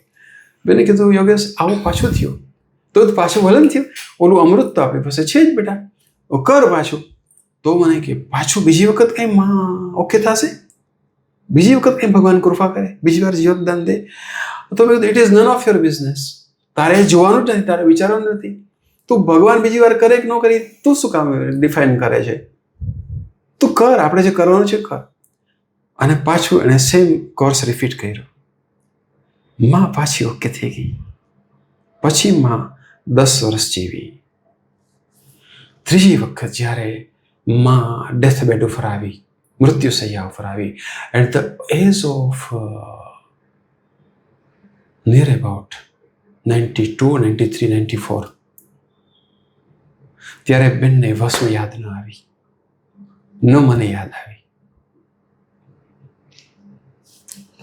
બેને કીધું યોગેશ આવું પાછું થયું. તો તો જ પાછું વલણ થયું. ઓલું અમૃત તો આપણી પાસે છે જ બેટા, કર પાછું. તો મને કે પાછું બીજી વખત કંઈ માં ઓકે થશે, બીજી વખત કંઈ ભગવાન કૃપા કરે, બીજી વાર યોગદાન દે. તો મેં કીધું it is none of your business. તારે જોવાનું જ નથી, તારે વિચારવાનું નથી. તું ભગવાન બીજી વાર કરે કે ન કરી, તું શું કામ ડિફાઇન કરે છે? તું કર, આપણે જે કરવાનું છે કર. અને પાછું એણે સેમ કોર્સ રિપીટ કર્યો. માં પાછી ઓકે થઈ ગઈ. પછી માં 10 વર્ષ જીવી. ત્રીજી વખત જ્યારે માં ડેથ બેડ ઉપર આવી, મૃત્યુ શૈયા ઉપર આવી, at the age of near about 92, 93, 94, ત્યારે બેનને વસુ યાદ ન આવી, ન મને યાદ આવી.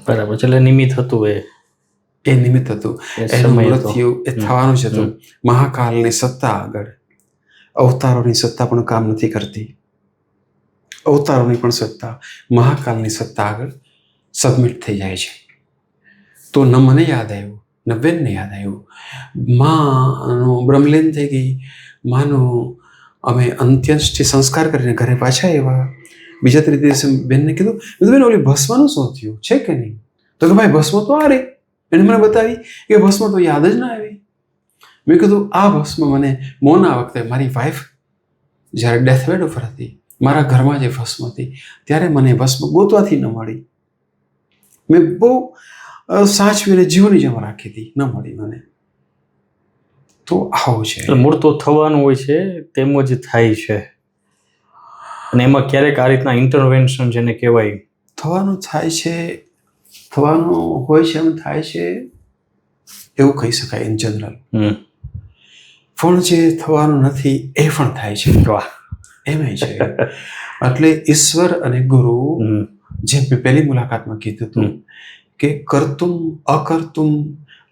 બરાબર, એટલે નિમિત્ત હતું એ નિમિત્ત હતું, એનું મૃત્યુ એ થવાનું જ હતું. મહાકાલની સત્તા આગળ અવતારોની સત્તા પણ કામ નથી કરતી. અવતારોની પણ સત્તા મહાકાલની સત્તા આગળ સબમિટ થઈ જાય છે. તો ન મને યાદ આવ્યું, ન બેનને યાદ આવ્યું. માનું બ્રહ્મલીન થઈ ગઈ. માનું અમે અંત્યેષ્ટિ સંસ્કાર કરીને ઘરે પાછા આવ્યા. બીજા ત્રીજા દિવસે બેનને કીધું, બેન ઓલી ભસ્મનું શું થયું છે કે નહીં? તો કે ભાઈ ભસ્મ તો આ રહી. એને મને બતાવી કે ભસ્મ તો યાદ જ ના આવી. મેં કીધું આ ભસ્મ મને મોના વખતે મારી વાઈફ જ્યારે ડેથ બેડ ઉપર હતી, મારા ઘરમાં જે ભસ્મ હતી, ત્યારે મને ભસ્મ ગોતવાથી ન મળી. મેં બહુ સાચવીને જીવની જેમ રાખી હતી, ન મળી મને. તો આવું છે. મૂળ તો થવાનું હોય છે તેમ જ થાય છે. અને એમાં ક્યારેક આ રીતના ઇન્ટરવેન્શન જેને કહેવાય, થવાનું થાય છે, થવાનું હોય છે, એમ થાય છે, એવું કહી શકાય ઇન જનરલ. પણ જે થવાનું નથી એ પણ થાય છે. વાહ, એમ છે. એટલે ઈશ્વર અને ગુરુ, જે મેં પહેલી મુલાકાતમાં કીધું હતું કે કરતુમ અકર્તુમ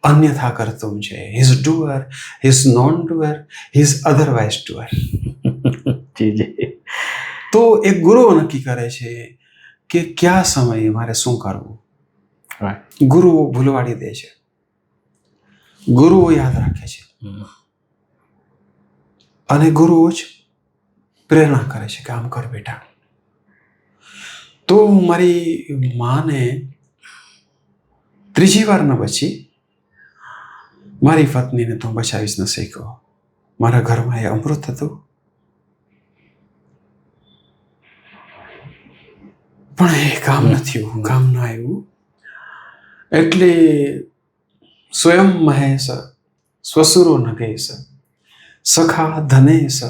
અન્યથા કરતુમ છે. His doer, his non doer, his otherwise doer. તો એક ગુરુ નક્કી કરે છે કે કયા સમયે મારે શું કરવું. ગુરુઓ ભૂલવાડી દે છે, ગુરુઓ યાદ રાખે છે, અને ગુરુઓ જ પ્રેરણા કરે છે કે આમ કર બેટા. તો મારી માને ત્રીજી વાર ન બચી, મારી પત્નીને તો બચાવી જ ન શક્યો. મારા ઘરમાં એ અમૃત હતું, પણ એ કામ ન થયું, કામ ન આવ્યું. એટલે સ્વયં મહેશ સ્વસુરો નગેશ સખા ધનેશ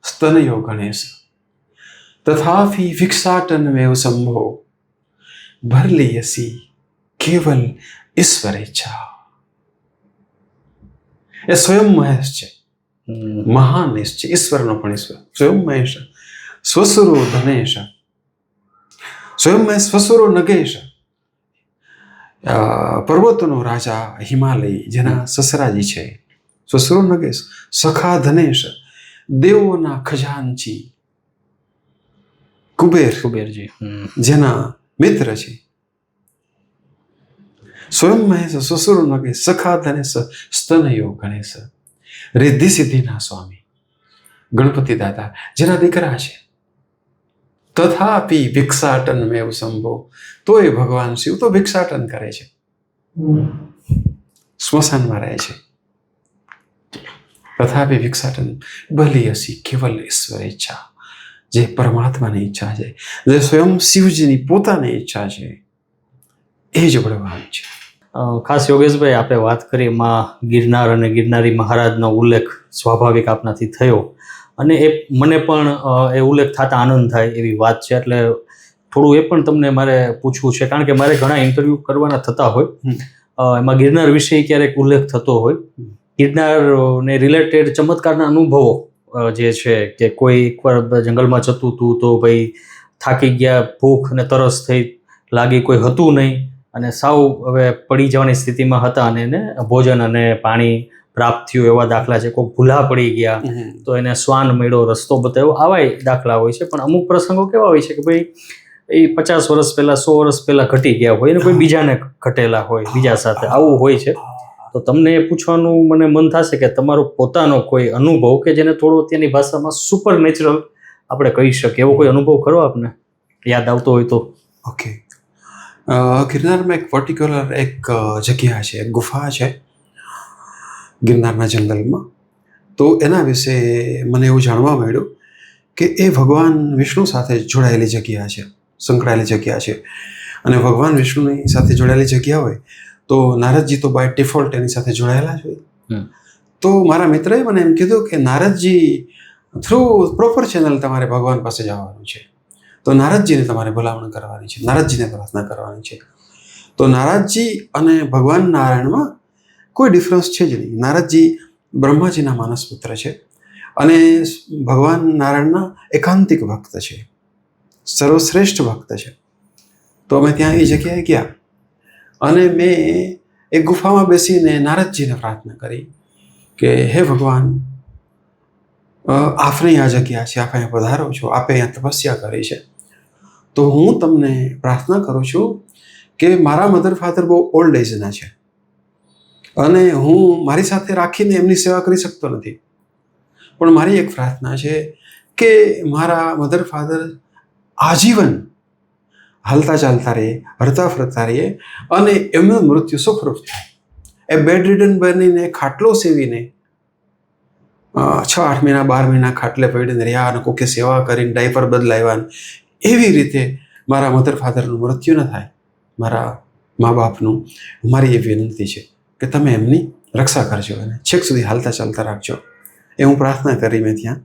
સ્તનયો ગણેશ તથાપી ભિક્ષાટનમેવ સંભો ભરલીયસી કેવલ ઈશ્વરેચ્છા. એ સ્વયં મહેશ છે, મહાનેશ છે, ઈશ્વરનો પણ ઈશ્વર. સ્વયં મહેશ સ્વસુરો ધનેશ, સ્વયં મહેશ સ્વસુરો નગેશ, પર્વતોનો રાજા હિમાલય, જેના સસરાજી છે સ્વસુરો નગેશ. સખા ધનેશ, દેવોના ખજાનચી કુબેરજી, જેના મિત્ર છે. સ્વયં મહેશ સ્વસુરો નગેશ સખા ધનેશ સ્તનયો ગણેશ, રિદ્ધિ સિદ્ધિના સ્વામી ગણપતિ દાદા, જેના દીકરા છે. તથાપી ભિક્ષાટન મેવ સંભો, તો એ ભગવાન શિવ તો ભિક્ષાટન કરે છે, સ્મશાનમાં રહે છે. તથાપી ભિક્ષાટન બલિયસી કેવલ ઈશ્વર ઈચ્છા, જે પરમાત્માની ઈચ્છા છે, જે સ્વયં શિવજીની પોતાની ઈચ્છા છે, એ જ બળવાન છે. ખાસ યોગેશભાઈ, આપણે વાત કરીએ માં ગિરનાર અને ગિરનારી મહારાજનો ઉલ્લેખ સ્વાભાવિક આપનાથી થયો, અને એ મને પણ એ ઉલ્લેખ થતા આનંદ થાય એવી વાત છે. એટલે થોડું એ પણ તમને મારે પૂછવું છે, કારણ કે મારે ઘણા ઇન્ટરવ્યૂ કરવાના થતા હોય, એમાં ગિરનાર વિશે ક્યારેક ઉલ્લેખ થતો હોય. ગિરનારને રિલેટેડ ચમત્કારના અનુભવો જે છે, કે કોઈ એકવાર જંગલમાં જતું હતું તો ભાઈ થાકી ગયા, ભૂખ અને તરસ થઈ લાગી, કોઈ હતું નહીં, અને સાવ હવે પડી જવાની સ્થિતિમાં હતા, અને એને ભોજન અને પાણી પ્રાપ્ત થયું એવા દાખલા છે. કોઈ ભૂલા પડી ગયા તો એને શ્વાન મળ્યો, રસ્તો બતાવ્યો, આવા દાખલા હોય છે. પણ અમુક પ્રસંગો કેવા હોય છે કે ભાઈ એ 50 વર્ષ પહેલા, 100 વર્ષ પહેલા ઘટી ગયા હોય, અને કોઈ બીજાને ઘટેલા હોય બીજા સાથે, આવું હોય છે. તો તમને એ પૂછવાનું મને મન થશે કે તમારો પોતાનો કોઈ અનુભવ કે જેને થોડો ત્યાંની ભાષામાં સુપર નેચરલ આપણે કહી શકીએ, એવો કોઈ અનુભવ ખરો આપને યાદ આવતો હોય તો? ઓકે, ગિરનારમાં એક પર્ટિક્યુલર એક જગ્યા છે, એક ગુફા છે ગિરનારના જંગલમાં. તો એના વિશે મને એવું જાણવા મળ્યું કે એ ભગવાન વિષ્ણુ સાથે જોડાયેલી જગ્યા છે, સંકળાયેલી જગ્યા છે. અને ભગવાન વિષ્ણુની સાથે જોડાયેલી જગ્યા હોય તો નારદજી તો બાય ડિફોલ્ટ એની સાથે જોડાયેલા જ હોય. તો મારા મિત્રએ મને એમ કીધું કે નારદજી થ્રુ પ્રોપર ચેનલ તમારે ભગવાન પાસે જવાનું છે. તો નારદજીને તમારે ભલામણ કરવાની છે, નારદજીને પ્રાર્થના કરવાની છે. તો નારદજી અને ભગવાન નારાયણમાં કોઈ ડિફરન્સ છે જ નહીં. નારદજી બ્રહ્માજીના માનસ પુત્ર છે અને ભગવાન નારાયણના એકાંતિક ભક્ત છે, સર્વશ્રેષ્ઠ ભક્ત છે. તો અમે ત્યાં એ જગ્યાએ ગયા અને મેં એક ગુફામાં બેસીને નારદજીને પ્રાર્થના કરી કે હે ભગવાન, આપની આ જગ્યા છે, આપ અહીંયા પધારો છો, આપે અહીંયા તપસ્યા કરી છે. તો હું તમને પ્રાર્થના કરું છું કે મારા મધર ફાધર બહુ ઓલ્ડ એજના છે અને હું મારી સાથે રાખીને એમની સેવા કરી શકતો નથી. પણ મારી એક પ્રાર્થના છે કે મારા મધર ફાધર આજીવન હાલતા ચાલતા રહીએ, હરતા ફરતા રહીએ અને એમનું મૃત્યુ સુખરૂપ થાય. એ બેડ રિડન બનીને ખાટલો સેવીને 6-8 મહિના 12 મહિના ખાટલે પડીને રહ્યા અને કોકે સેવા કરીને ડાયપર બદલાવ્યા, એવી રીતે મારા મધર ફાધરનું મૃત્યુ ન થાય, મારા મા બાપનું. મારી એ વિનંતી છે કે તમે એમની રક્ષા કરજો અને છેક સુધી હાલતા ચાલતા રાખજો. એ હું પ્રાર્થના કરી મેં ત્યાં.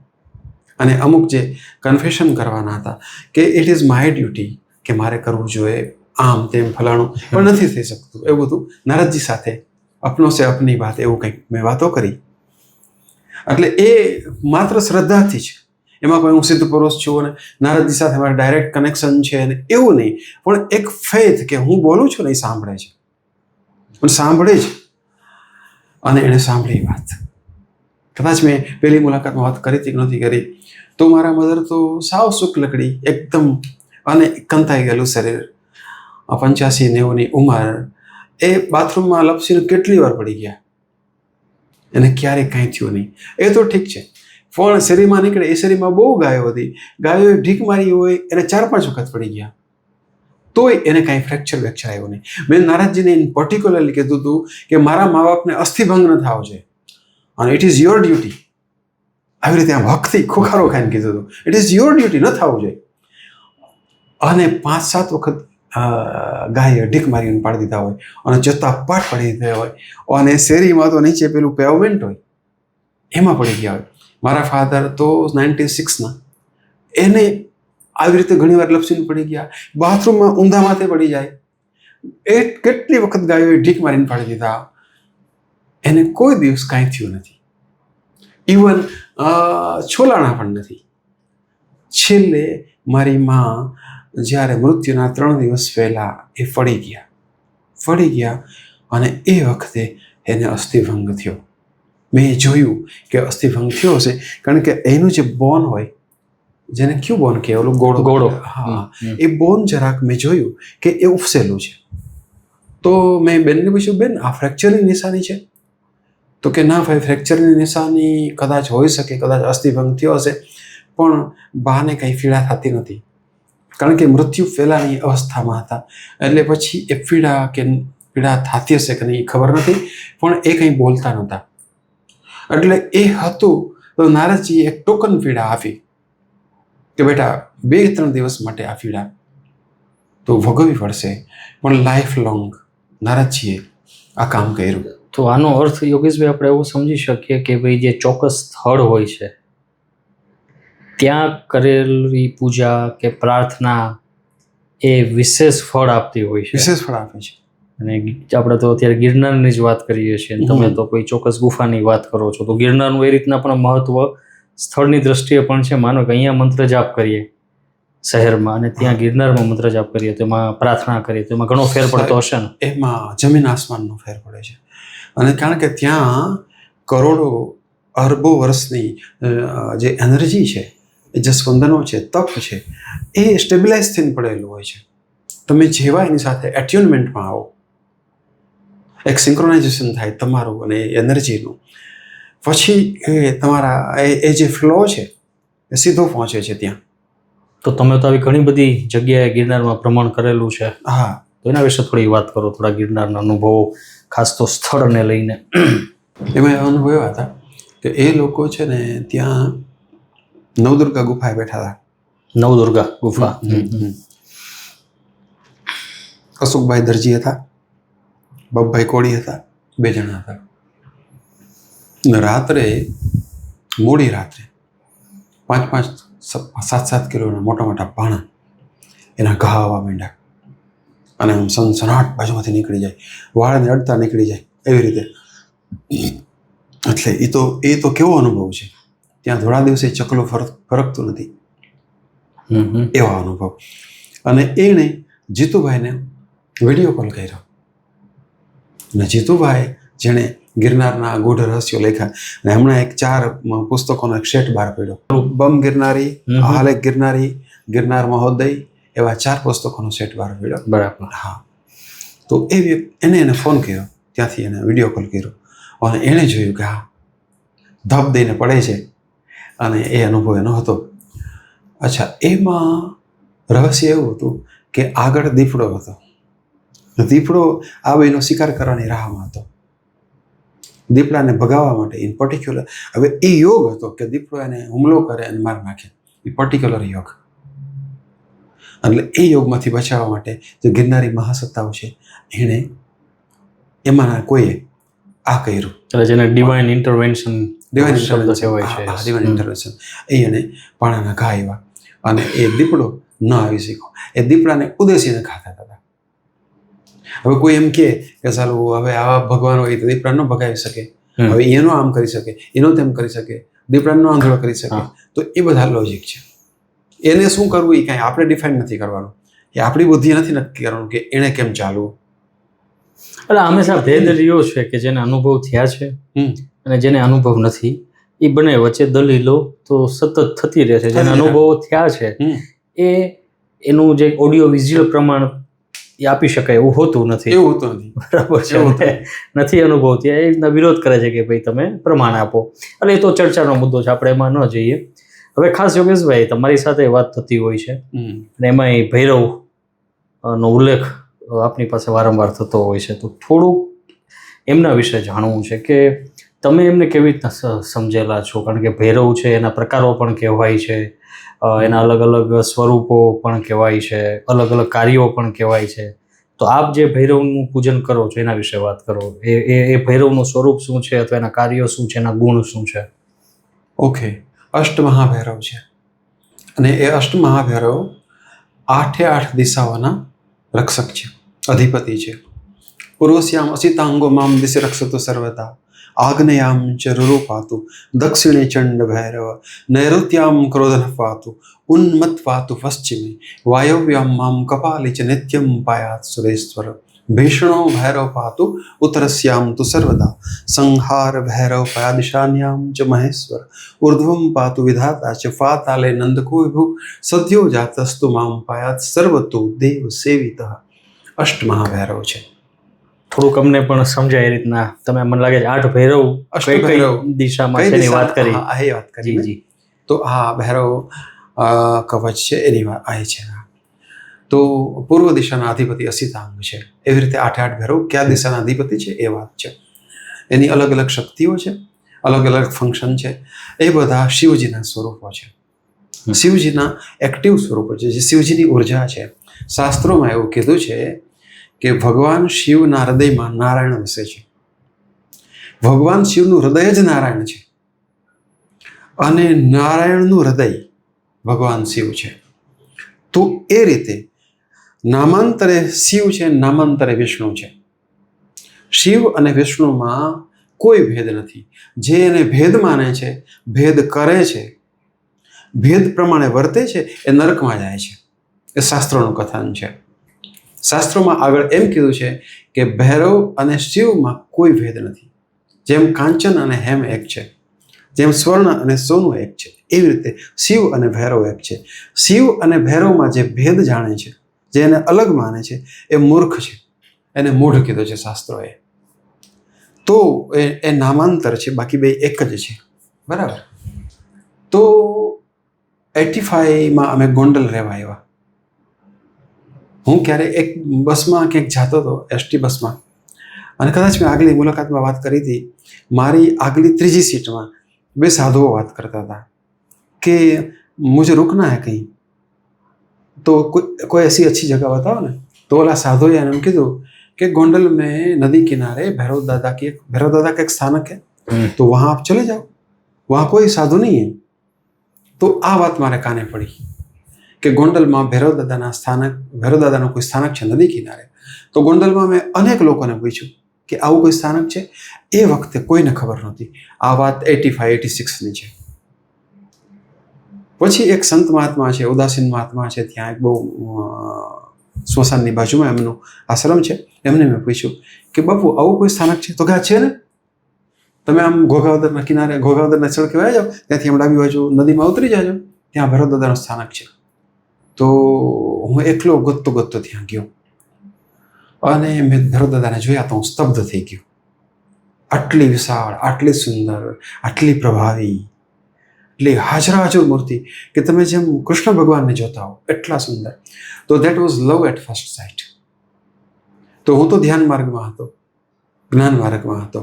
અને અમુક જે કન્ફેશન કરવાના હતા કે ઇટ ઇઝ માય ડ્યુટી, કે મારે કરવું જોઈએ આમ તેમ ફલાણું, પણ નથી થઈ શકતું. એવું બધું નારદજી સાથે અપનો સે અપની વાત, એવું કંઈક મેં વાતો કરી. એટલે એ માત્ર શ્રદ્ધાથી જ, એમાં કોઈ હું સિદ્ધ પુરુષ છું અને નારદજી સાથે મારે ડાયરેક્ટ કનેક્શન છે અને એવું નહીં, પણ એક ફેથ કે હું બોલું છું ને એ સાંભળે છે, પણ સાંભળે જ. અને એણે સાંભળી વાત. કદાચ મેં પહેલી મુલાકાતમાં વાત કરી હતી કે નહોતી કરી, તો મારા મધર તો સાવ શુક્લકડી એકદમ અને કંતાઈ ગયેલું શરીર, 85-90ની ઉંમર, એ બાથરૂમમાં લપસીને કેટલી વાર પડી ગયા, એને ક્યારેય કાંઈ થયું નહીં. એ તો ઠીક છે, પણ શેરીમાં નીકળે, એ શેરીમાં બહુ ગાયો હતી, ગાયોએ ઢીક મારી હોય, એને 4-5 વખત પડી ગયા, તોય એને કાંઈ ફ્રેક્ચર વેક્ચર આવ્યું નહીં. મેં નારદજીને પર્ટિક્યુલરલી કીધું હતું કે મારા મા બાપને અસ્થિભંગ ન થવો જોઈએ અને ઇટ ઇઝ યોર ડ્યુટી. આવી રીતે આમ ભક્તિ ખોખારો ખાઈને કીધું હતું, ઇટ ઇઝ યોર ડ્યુટી, ન થવું જોઈએ. અને 5-7 વખત ગાયે ઢીક મારીને પાડી દીધા હોય અને જતા પાટ પડી દીધા હોય અને શેરીમાં તો નીચે પેલું પેવમેન્ટ હોય એમાં પડી ગયા હોય. મારા ફાધર તો 96ના, એને આવી રીતે ઘણી વાર લપસીને પડી ગયા, બાથરૂમમાં ઊંધા માથે પડી જાય. એ કેટલી વખત ગાયોએ ઢીક મારીને પાડી દીધા, એને કોઈ દિવસ કાંઈ થયું નથી. ઇવન છોલાણા પણ નથી. છેલ્લે મારી માં જ્યારે મૃત્યુના 3 દિવસ પહેલા એ ફળી ગયા અને એ વખતે એને અસ્થિભંગ થયો. મેં જોયું કે અસ્થિભંગ થયો હશે, કારણ કે એનું જે બોન હોય, જેને ક્યુ બોન કહે, ઓલું ગોળો, હા, એ બોન જરાક મેં જોયું કે એ ઉપસેલું છે. તો મેં બેનને પૂછ્યું, બેન આ ફ્રેક્ચરની નિશાની છે? તો કે ના ભાઈ, ફ્રેક્ચરની નિશાની કદાચ હોઈ શકે, કદાચ અસ્થિભંગ થયો હશે, પણ બાને કંઈ પીડા થતી નથી, કારણ કે મૃત્યુ પહેલાંની અવસ્થામાં હતા. એટલે પછી એ પીડા થતી હશે કે નહીં ખબર નથી, પણ એ કંઈ બોલતા નહોતા. એટલે એ હતું તો નારદજીએ એક ટોકન પીડા આપી કે બેટા 2-3 દિવસ માટે આ પીડા તો ભોગવવી પડશે, પણ લાઈફ લોંગ નારદજીએ આ કામ કર્યું. તો આનો અર્થ યોગેશભાઈ આપણે એવું સમજી શકીએ કે ભાઈ જે ચોક્કસ સ્થળ હોય છે ત્યાં કરેલી પૂજા કે પ્રાર્થના એ વિશેષ ફળ આપતી હોય છે, વિશેષ ફળ આપે છે. અને આપણે તો અત્યારે ગિરનારની જ વાત કરીએ છીએ, તમે તો કોઈ ચોક્કસ ગુફાની વાત કરો છો, તો ગિરનારનું એ રીતના પણ મહત્વ સ્થળની દ્રષ્ટિએ પણ છે. માનો કે અહીંયા મંત્ર જાપ કરીએ શહેરમાં અને ત્યાં ગિરનારમાં મંત્ર જાપ કરીએ તો એમાં પ્રાર્થના કરીએ તો એમાં ઘણો ફેર પડતો હશે ને? એમાં જમીન આસમાનનો ફેર પડે છે. અને કારણ કે ત્યાં કરોડો અરબો વર્ષની જે એનર્જી છે, એ જે સ્પંદનો છે, તપ છે, એ સ્ટેબિલાઇઝ થઈને પડેલું હોય છે. તમે જેવા એની સાથે એટ્યુનમેન્ટમાં આવો, એક સિંક્રોનાઇઝેશન થાય તમારું અને એનર્જીનું. પછી એ તમારા એ જે ફ્લો છે એ સીધો પહોંચે છે ત્યાં. તો તમે તો આવી ઘણી બધી જગ્યાએ ગિરનારમાં ભ્રમણ કરેલું છે, હા, તો એના વિશે થોડી વાત કરો, થોડા ગિરનારના અનુભવો, ખાસ તો સ્થળને લઈને. એમાં એવા અનુભવ એવા હતા કે એ લોકો છે ને ત્યાં નવદુર્ગા ગુફાએ બેઠા હતા. નવદુર્ગા ગુફા. અશોકભાઈ દરજી હતા, બબ્ભાઈ કોળી હતા, 2 જણા હતા. ને રાત્રે, મોડી રાત્રે 5-5, 7-7 કિલોના મોટા મોટા પાણા એના ઘા આવવા માંડ્યા અને આમ સનસનાટ બાજુમાંથી નીકળી જાય, વાળને અડતા નીકળી જાય એવી રીતે. એટલે એ તો કેવો અનુભવ છે. ત્યાં થોડા દિવસે ચકલો ફરકતું નથી, એવો અનુભવ. અને એણે જીતુભાઈને વિડીયો કોલ કર્યો અને જીતુભાઈ જેણે ગિરનારના ગૂઢ રહસ્યો લખ્યા અને હમણાં એક 4 પુસ્તકોનો એક સેટ બહાર પડ્યો, બમ ગિરનારી, હાલેક ગિરનારી, ગિરનાર મહોદય, એવા 4 પુસ્તકોનો સેટ બહાર પડ્યો. બરાબર. હા. તો એને ફોન કર્યો, ત્યાંથી એને વિડીયો કોલ કર્યો અને એણે જોયું કે હા ધબ દઈને પડે છે અને એ અનુભવ એનો હતો. અચ્છા, એમાં રહસ્ય એવું હતું કે આગળ દીપડો હતો. દીપડો આ બેનો શિકાર કરવાની રાહમાં હતો. દીપડાને ભગાવવા માટે ઇન પર્ટિક્યુલર, હવે એ યોગ હતો કે દીપડો એને હુમલો કરે અને માર નાખે, એ પર્ટિક્યુલર યોગ. એટલે એ યોગમાંથી બચાવવા માટે જે ગિરનારી મહાસત્તાઓ છે એણે એમાંના કોઈએ આ કર્યું. એટલે જેને ડિવાઇન ઇન્ટરવેન્શન ડિવાઇન ઇન્ટરવેન્શન એને પાણાના ઘા આવ્યા અને એ દીપડો ન આવી શક્યો. એ દીપડાને ઉદેશીને ખાતા હતા. હવે કોઈ એમ કે ચાલો હવે આવા ભગવાન હોય તો દીપડા ન ભગાવી શકે, હવે એનો આમ કરી શકે, એનો તેમ કરી શકે, દીપડાનો આંધળો કરી શકે, તો એ બધા લોજિક છે. એને શું કરવું એ કાંઈ આપણે ડિફાઇન નથી કરવાનું, એ આપણી બુદ્ધિ નથી નક્કી કરવાનું કે એણે કેમ ચાલવું. એટલે હંમેશા ભેદ રહ્યો છે કે જેને અનુભવ થયા છે અને જેને અનુભવ નથી, એ બંને વચ્ચે દલીલો તો સતત થતી રહે છે. જેને અનુભવો થયા છે એનું જે ઓડિયો વિઝ્યુઅલ પ્રમાણ એ આપી શકાય એવું હોતું નથી. બરાબર છે. નથી અનુભવ થયા, એ રીતના વિરોધ કરે છે કે ભાઈ તમે પ્રમાણ આપો. એટલે એ તો ચર્ચાનો મુદ્દો છે, આપણે એમાં ન જઈએ. હવે ખાસ યોગેશભાઈ, તમારી સાથે વાત થતી હોય છે અને એમાં ભૈરવ નો ઉલ્લેખ આપની પાસે વારંવાર થતો હોય છે, તો થોડુંક એમના વિશે જાણવું છે કે તમે એમને કેવી રીતના સમજેલા છો? કારણ કે ભૈરવ છે એના પ્રકારો પણ કહેવાય છે, એના અલગ અલગ સ્વરૂપો પણ કહેવાય છે, અલગ અલગ કાર્યો પણ કહેવાય છે. તો આપ જે ભૈરવનું પૂજન કરો છો એના વિશે વાત કરો. એ ભૈરવનું સ્વરૂપ શું છે અથવા એના કાર્યો શું છે, એના ગુણ શું છે? ઓકે, અષ્ટમહાભૈરવ છે અને એ અષ્ટમહાભૈરવ 8 દિશાઓના રક્ષક છે, અધિપતિ છે. પૂર્વસ્યામ અસિતાંગો મામ દિશે રક્ષતો સર્વદા, આગ્નેયામ ચ રૂપાતુ, દક્ષિણે ચંડ ભૈરવ, નૈઋત્યામ ક્રોધન પાતુ, ઉન્મત પાતુ પશ્ચિમે, વાયવ્યામ મામ કપાલી ચ નિત્યમ પાયાત સુરેશ્વર, ભીષણો ભૈરવ પાતુ ઉત્તરસ્યામ તુ સર્વદા, સંહાર ભૈરવ પયાદિશાન્યામ ચ મહેશ્વર, ઉર્ધ્વમ પાતુ વિધાતા ચ પાતાલે નંદકો વિભુ, સદ્યો જાતસ્તુ મામ પાયાત સર્વતો દેવ સેવિતઃ. અષ્ટમહાભૈરવ છે. થોડુંક અમને પણ સમજાય એ રીતના. તમે મને લાગે છે 8 ભૈરવ કઈ દિશામાં છે એની વાત કરી. હા, એ વાત કરી. જી. તો આ ભૈરવ કવચ છે એની વાત આ છે. તો પૂર્વ દિશાના અધિપતિ અસિતાંગ છે. એવી રીતે 8 ભૈરવ કયા દિશાના અધિપતિ છે એ વાત છે. એની અલગ અલગ શક્તિઓ છે, અલગ અલગ ફંક્શન છે. એ બધા શિવજીના સ્વરૂપો છે, શિવજીના એક્ટિવ સ્વરૂપો છે, જે શિવજીની ઉર્જા છે. શાસ્ત્રોમાં એવું કીધું છે કે ભગવાન શિવના હૃદયમાં નારાયણ વસે છે. ભગવાન શિવનું હૃદય જ નારાયણ છે અને નારાયણનું હૃદય ભગવાન શિવ છે. તો એ રીતે નામાંતરે શિવ છે, નામાંતરે વિષ્ણુ છે. શિવ અને વિષ્ણુમાં કોઈ ભેદ નથી. જે એને ભેદ માને છે, ભેદ કરે છે, ભેદ પ્રમાણે વર્તે છે, એ નરકમાં જાય છે. એ શાસ્ત્રોનું કથન છે. શાસ્ત્રોમાં આગળ એમ કીધું છે કે ભૈરવ અને શિવમાં કોઈ ભેદ નથી. જેમ કાંચન અને હેમ એક છે, જેમ સ્વર્ણ અને સોનું એક છે, એવી રીતે શિવ અને ભૈરવ એક છે. શિવ અને ભૈરવમાં જે ભેદ જાણે છે, જે એને અલગ માને છે, એ મૂર્ખ છે. એને મૂઢ કીધો છે શાસ્ત્રોએ. તો એ નામાંતર છે, બાકી બે એક જ છે, બરાબર. તો 85માં અમે ગોંડલ રહેવા આવ્યા. હું ક્યારે એક બસમાં ક્યાંક જતો હતો, એસટી બસમાં, અને કદાચ મેં આગલી મુલાકાતમાં વાત કરી હતી. મારી આગલી ત્રીજી સીટમાં બે સાધુઓ વાત કરતા હતા કે મુझे रुकना है कहीं, तो कोई ऐसी अच्छी जगह बताओ ना. तो ओला साधुए एम कीधुं कि गोंडल में नदी किनारे भैरव दादा का एक स्थानक है, तो वहाँ आप चले जाओ, वहाँ कोई साधु नहीं है. तो आ बात मारे काने पड़ी कि गोंडलમાં ભૈરવ દાદાનું કોઈ સ્થાનક છે નદી કિનારે. તો ગોંડલમાં મેં અનેક લોકોને પૂછ્યું કે આવું કોઈ સ્થાનક છે. એ વખતે કોઈને ખબર નહોતી. આ વાત 85-86ની છે. પછી એક સંત મહાત્મા છે, ઉદાસીન મહાત્મા છે, ત્યાં એક બહુ સ્મશાનની બાજુમાં એમનું આશ્રમ છે. એમને મેં પૂછ્યું કે બાપુ આવું કોઈ સ્થાનક છે? તો કે છે ને, તમે આમ ઘોઘાવદરના કિનારે, ઘોઘાવદરના સડકે વયા જાઓ, ત્યાંથી આમ ડાબી બાજુ નદીમાં ઉતરી જાજો, ત્યાં ભૈરવ દાદાનું સ્થાનક છે. તો હું એકલો ગોતતો ત્યાં ગયો અને મેં ભૈરવ દાદાને જોયા તો હું સ્તબ્ધ થઈ ગયો. આટલી વિશાળ, આટલી સુંદર, આટલી પ્રભાવી, એટલી હાજર મૂર્તિ કે તમે જેમ કૃષ્ણ ભગવાનને જોતા હો એટલા સુંદર. તો that was love at first sight. તો હું તો ધ્યાન માર્ગમાં હતો, જ્ઞાન માર્ગમાં હતો,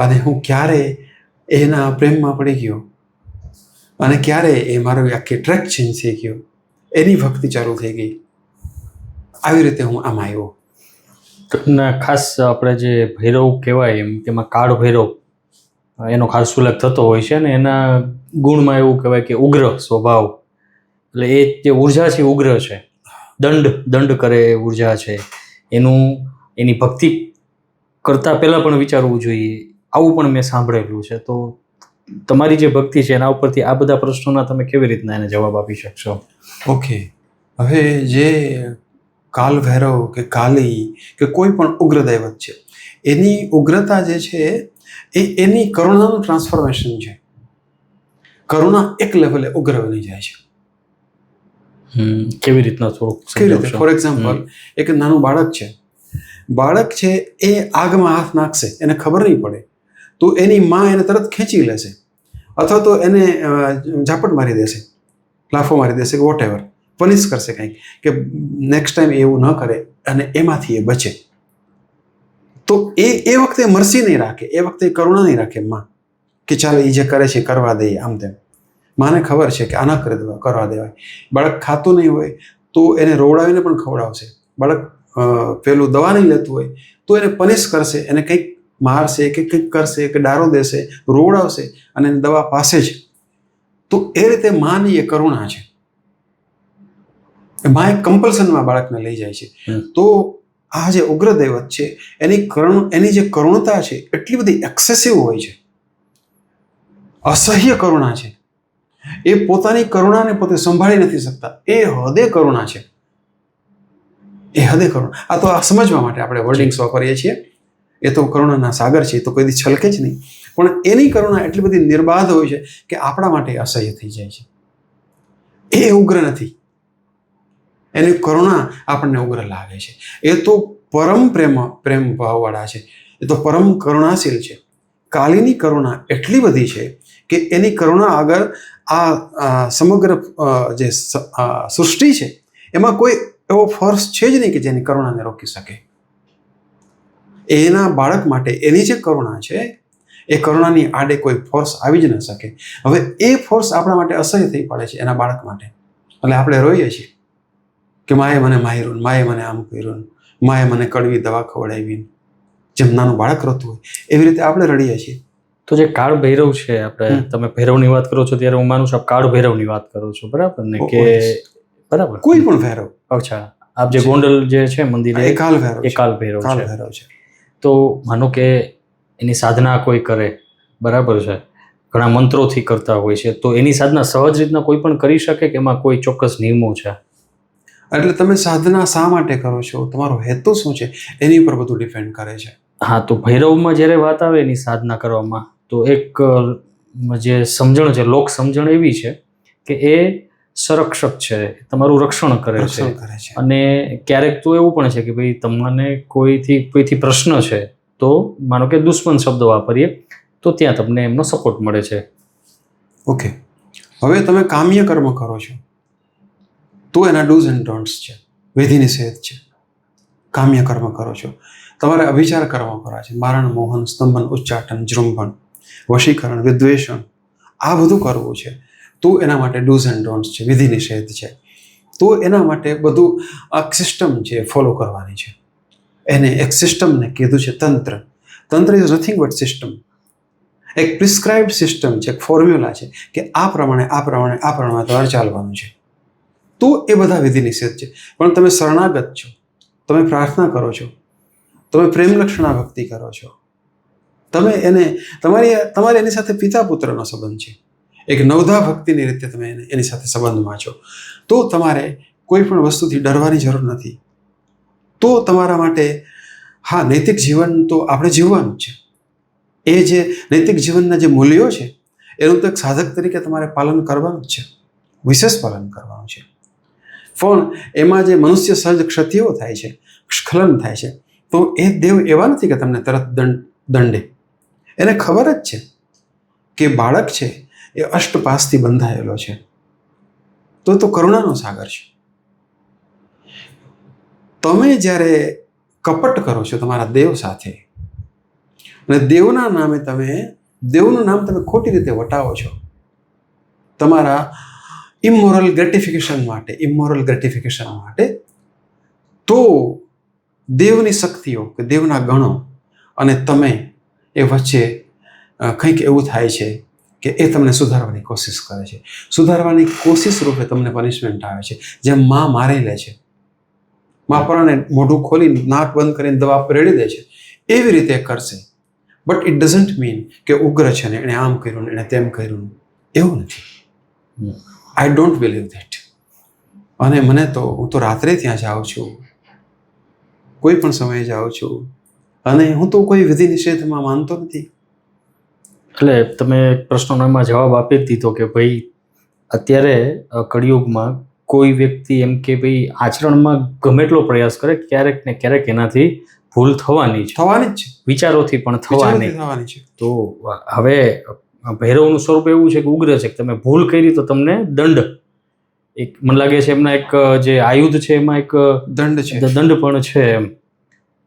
અને હું ક્યારે એના પ્રેમમાં પડી ગયો અને ક્યારે એ મારો આખી ટ્રેક ચેન્જ થઈ ગયો, એની ભક્તિ ચાલુ થઈ ગઈ. આવી રીતે હું આમ આવ્યો. ખાસ આપણે જે ભૈરવ કહેવાય એમ કે એમાં કાળ ભૈરવ એનો ખાસ ઉલ્લેખ થતો હોય છે ને એના ગુણમાં એવું કહેવાય કે ઉગ્ર સ્વભાવ. એટલે એ જે ઉર્જા છે ઉગ્ર છે, દંડ કરે ઉર્જા છે. એની ભક્તિ કરતાં પહેલાં પણ વિચારવું જોઈએ, આવું પણ મેં સાંભળેલું છે. તો તમારી જે ભક્તિ છે એના ઉપરથી આ બધા પ્રશ્નોના તમે કેવી રીતના એને જવાબ આપી શકશો? ઓકે, હવે જે કાલ ભૈરવ કે કાલી કે કોઈ પણ ઉગ્ર દૈવત છે, એની ઉગ્રતા જે છે એ એની કરુણાનું ટ્રાન્સફોર્મેશન છે. કરુણા એક લેવલે ઉગ્ર બની જાય છે. કેવી રીતના? કેવી રીતે? ફોર એક્ઝામ્પલ, એક નાનું બાળક છે, એ આગમાં હાથ નાખશે, એને ખબર નહીં પડે, તો એની માં એને તરત ખેંચી લેશે, અથવા તો એને ઝાપટ મારી દેશે, લાફો મારી દેશે, કે વોટ એવર પનિશ કરશે કંઈક, કે નેક્સ્ટ ટાઈમ એવું ન કરે, અને એમાંથી એ બચે. તો એ વખતે મરસી નહીં રાખે, એ વખતે કરુણા નહીં રાખે માં, કે ચાલો એ જે કરે છે કરવા દઈએ આમ તેમ. માને ખબર છે કે આના કરવા દેવાય. બાળક ખાતું નહીં હોય તો એને રોવડાવીને પણ ખવડાવશે. બાળક પેલું દવા નહીં લેતું હોય તો એને પનિશ કરશે, એને કંઈક મારશે કે કંઈક કરશે, કે ડારો દેશે, રોવડાવશે, અને દવા પાસે જ. તો એ રીતે માની એ કરુણા છે. માં એક કમ્પલ્સનમાં બાળકને લઈ જાય છે. તો આ જે ઉગ્ર દૈવત છે એની જે કરુણતા છે એટલી બધી એક્સેસિવ હોય છે, અસહ્ય કરુણા છે. એ પોતાની કરુણાને પોતે સંભાળી નથી શકતા, એ હદે કરુણા છે, એ હદે કરુણા. આ તો આ સમજવા માટે આપણે વર્ડિંગ્સ વાપરીએ છીએ. એ તો કરુણાના સાગર છે, તો કોઈ દી છલકે જ નહીં. પણ એની કરુણા એટલી બધી નિર્બાધ હોય છે કે આપણા માટે અસહ્ય થઈ જાય છે. એ ઉગ્ર નથી, એની કરુણા આપણને ઉગ્ર લાગે છે. એ તો પરમ પ્રેમ ભાવવાળા છે, એ તો પરમ કરુણાશીલ છે. કાલીની કરુણા એટલી બધી છે કે એની કરુણા આગળ આ સમગ્ર જે સૃષ્ટિ છે એમાં કોઈ એવો ફોર્સ છે જ નહીં કે જેની કરુણાને રોકી શકે. એના બાળક માટે એની જે કરુણા છે એ કરુણાની આડે કોઈ ફોર્સ આવી જ ન શકે. હવે એ ફોર્સ આપણા માટે અસહ્ય થઈ પડે છે એના બાળક માટે, એટલે આપણે રોઈએ છીએ કે માએ મને માર્યું, માએ મને આમ કર્યું, માએ મને કડવી દવા ખવડાવી. જેમ નાનું બાળક રોતું હોય એવી રીતે આપણે રડીએ છીએ. તો જે કાળ ભૈરવ છે, આપણે તમે ભૈરવની વાત કરો છો ત્યારે હું માનું છું આપ કાળ ભૈરવની વાત કરો છો, બરાબર ને? કે બરાબર, કોઈ પણ ભૈરવ. અચ્છા, આપ જે ગોંડલ જે છે મંદિર એ કાલ ભૈરવ છે. તો માનો કે એની સાધના કોઈ કરે, બરાબર છે, ઘણા મંત્રોથી કરતા હોય છે, તો એની સાધના સહજ રીતના કોઈ પણ કરી શકે કે એમાં કોઈ ચોક્કસ નિયમો છે? એટલે તમે સાધના શા માટે કરો છો, તમારો હેતુ શું છે, એની ઉપર બધું ડિપેન્ડ કરે છે. હા, તો ભૈરવમાં જ્યારે વાત આવે એની સાધના કરવામાં, તો એક જે સમજણ છે, લોક સમજણ એવી છે કે એ સંરક્ષક છે, તમારું રક્ષણ કરે છે. અને ક્યારેક તો એવું પણ છે કે ભાઈ તમને કોઈથી પ્રશ્ન છે તો માનો કે દુશ્મન શબ્દ વાપરીએ તો ત્યાં તમને એમનો સપોર્ટ મળે છે. ઓકે, હવે તમે કામ્ય કર્મ કરો છો તો એના ડૂઝ એન્ડ ડોન્ટ્સ છે, વિધિ નિષેધ છે. કામ્ય કર્મ કરો છો, તમારે અભિચાર કર્મ કરવા છે, મારણ, મોહન, સ્તંભન, ઉચ્ચાટન, જૃંભણ, વશીકરણ, વિદ્વેષણ, આ બધું કરવું છે તો એના માટે ડૂઝ એન્ડ ડોન્ટ્સ છે, વિધિ નિષેધ છે. તો એના માટે બધું એક સિસ્ટમ છે ફોલો કરવાની છે. એને એક સિસ્ટમને કીધું છે તંત્ર. તંત્ર ઇઝ નથિંગ બટ સિસ્ટમ. એક પ્રિસ્ક્રાઇબ્ડ સિસ્ટમ છે, એક ફોર્મ્યુલા છે કે આ પ્રમાણે તમારે ચાલવાનું છે. તો એ બધા વિધિ નિષેધ છે. પણ તમે શરણાગત છો, તમે પ્રાર્થના કરો છો, તમે પ્રેમલક્ષણા ભક્તિ કરો છો, તમે એને તમારે એની સાથે પિતા પુત્રનો સંબંધ છે, એક નવધા ભક્તિની રીતે તમે એની સાથે સંબંધમાં છો, તો તમારે કોઈ પણ વસ્તુથી ડરવાની જરૂર નથી. તો તમારા માટે હા, નૈતિક જીવન તો આપણે જીવવાનું છે. એ જે નૈતિક જીવનના જે મૂલ્યો છે એનું તો એક સાધક તરીકે તમારે પાલન કરવાનું જ છે, વિશેષ પાલન કરવાનું છે. પણ એમાં જે મનુષ્ય સહજ ક્ષતિઓ થાય છે, સ્ખલન થાય છે, તો એ દેવ એવા નથી કે તમને તરત દંડે. એને ખબર જ છે કે બાળક છે એ અષ્ટપાસથી બંધાયેલો છે, તો કરુણાનો સાગર છે. તમે જ્યારે કપટ કરો છો તમારા દેવ સાથે અને દેવના નામે દેવનું નામ તમે ખોટી રીતે વટાવો છો તમારા ઇમોરલ ગ્રેટિફિકેશન માટે, તો દેવની શક્તિઓ કે દેવના ગણો અને તમે એ વચ્ચે કંઈક એવું થાય છે કે એ તમને સુધારવાની કોશિશ કરે છે. સુધારવાની કોશિશ રૂપે તમને પનિશમેન્ટ આવે છે. જેમ માં મારી લે છે, માં પરાને મોઢું ખોલી નાક બંધ કરીને દવા રેડી દે છે, એવી રીતે કરશે. બટ ઇટ ડઝન્ટ મીન કે ઉગ્ર છે ને એણે આમ કર્યું ને એણે તેમ કર્યું, એવું નથી. I don't believe that. અને હું તો રાત્રે ત્યાં જાઉં છું, કોઈ પણ સમયે જાઉં છું, અને હું તો કોઈ વિધિ નિષેધમાં માનતો નથી. એટલે તમે પ્રશ્નોનો એમાં જવાબ આપી જ દીધો કે ભાઈ અત્યારે કળિયુગમાં કોઈ વ્યક્તિ એમ કે ભાઈ આચરણમાં ગમે એટલો પ્રયાસ કરે, ક્યારેક ને ક્યારેક એનાથી ભૂલ થવાની જ છે, વિચારોથી પણ થવાની છે. તો હવે ભૈરવનું સ્વરૂપ એવું છે કે ઉગ્ર છે કે તમે ભૂલ કરી તો તમને દંડ, એક મને લાગે છે એમના એક જે આયુધ છે એમાં એક દંડ પણ છે એમ.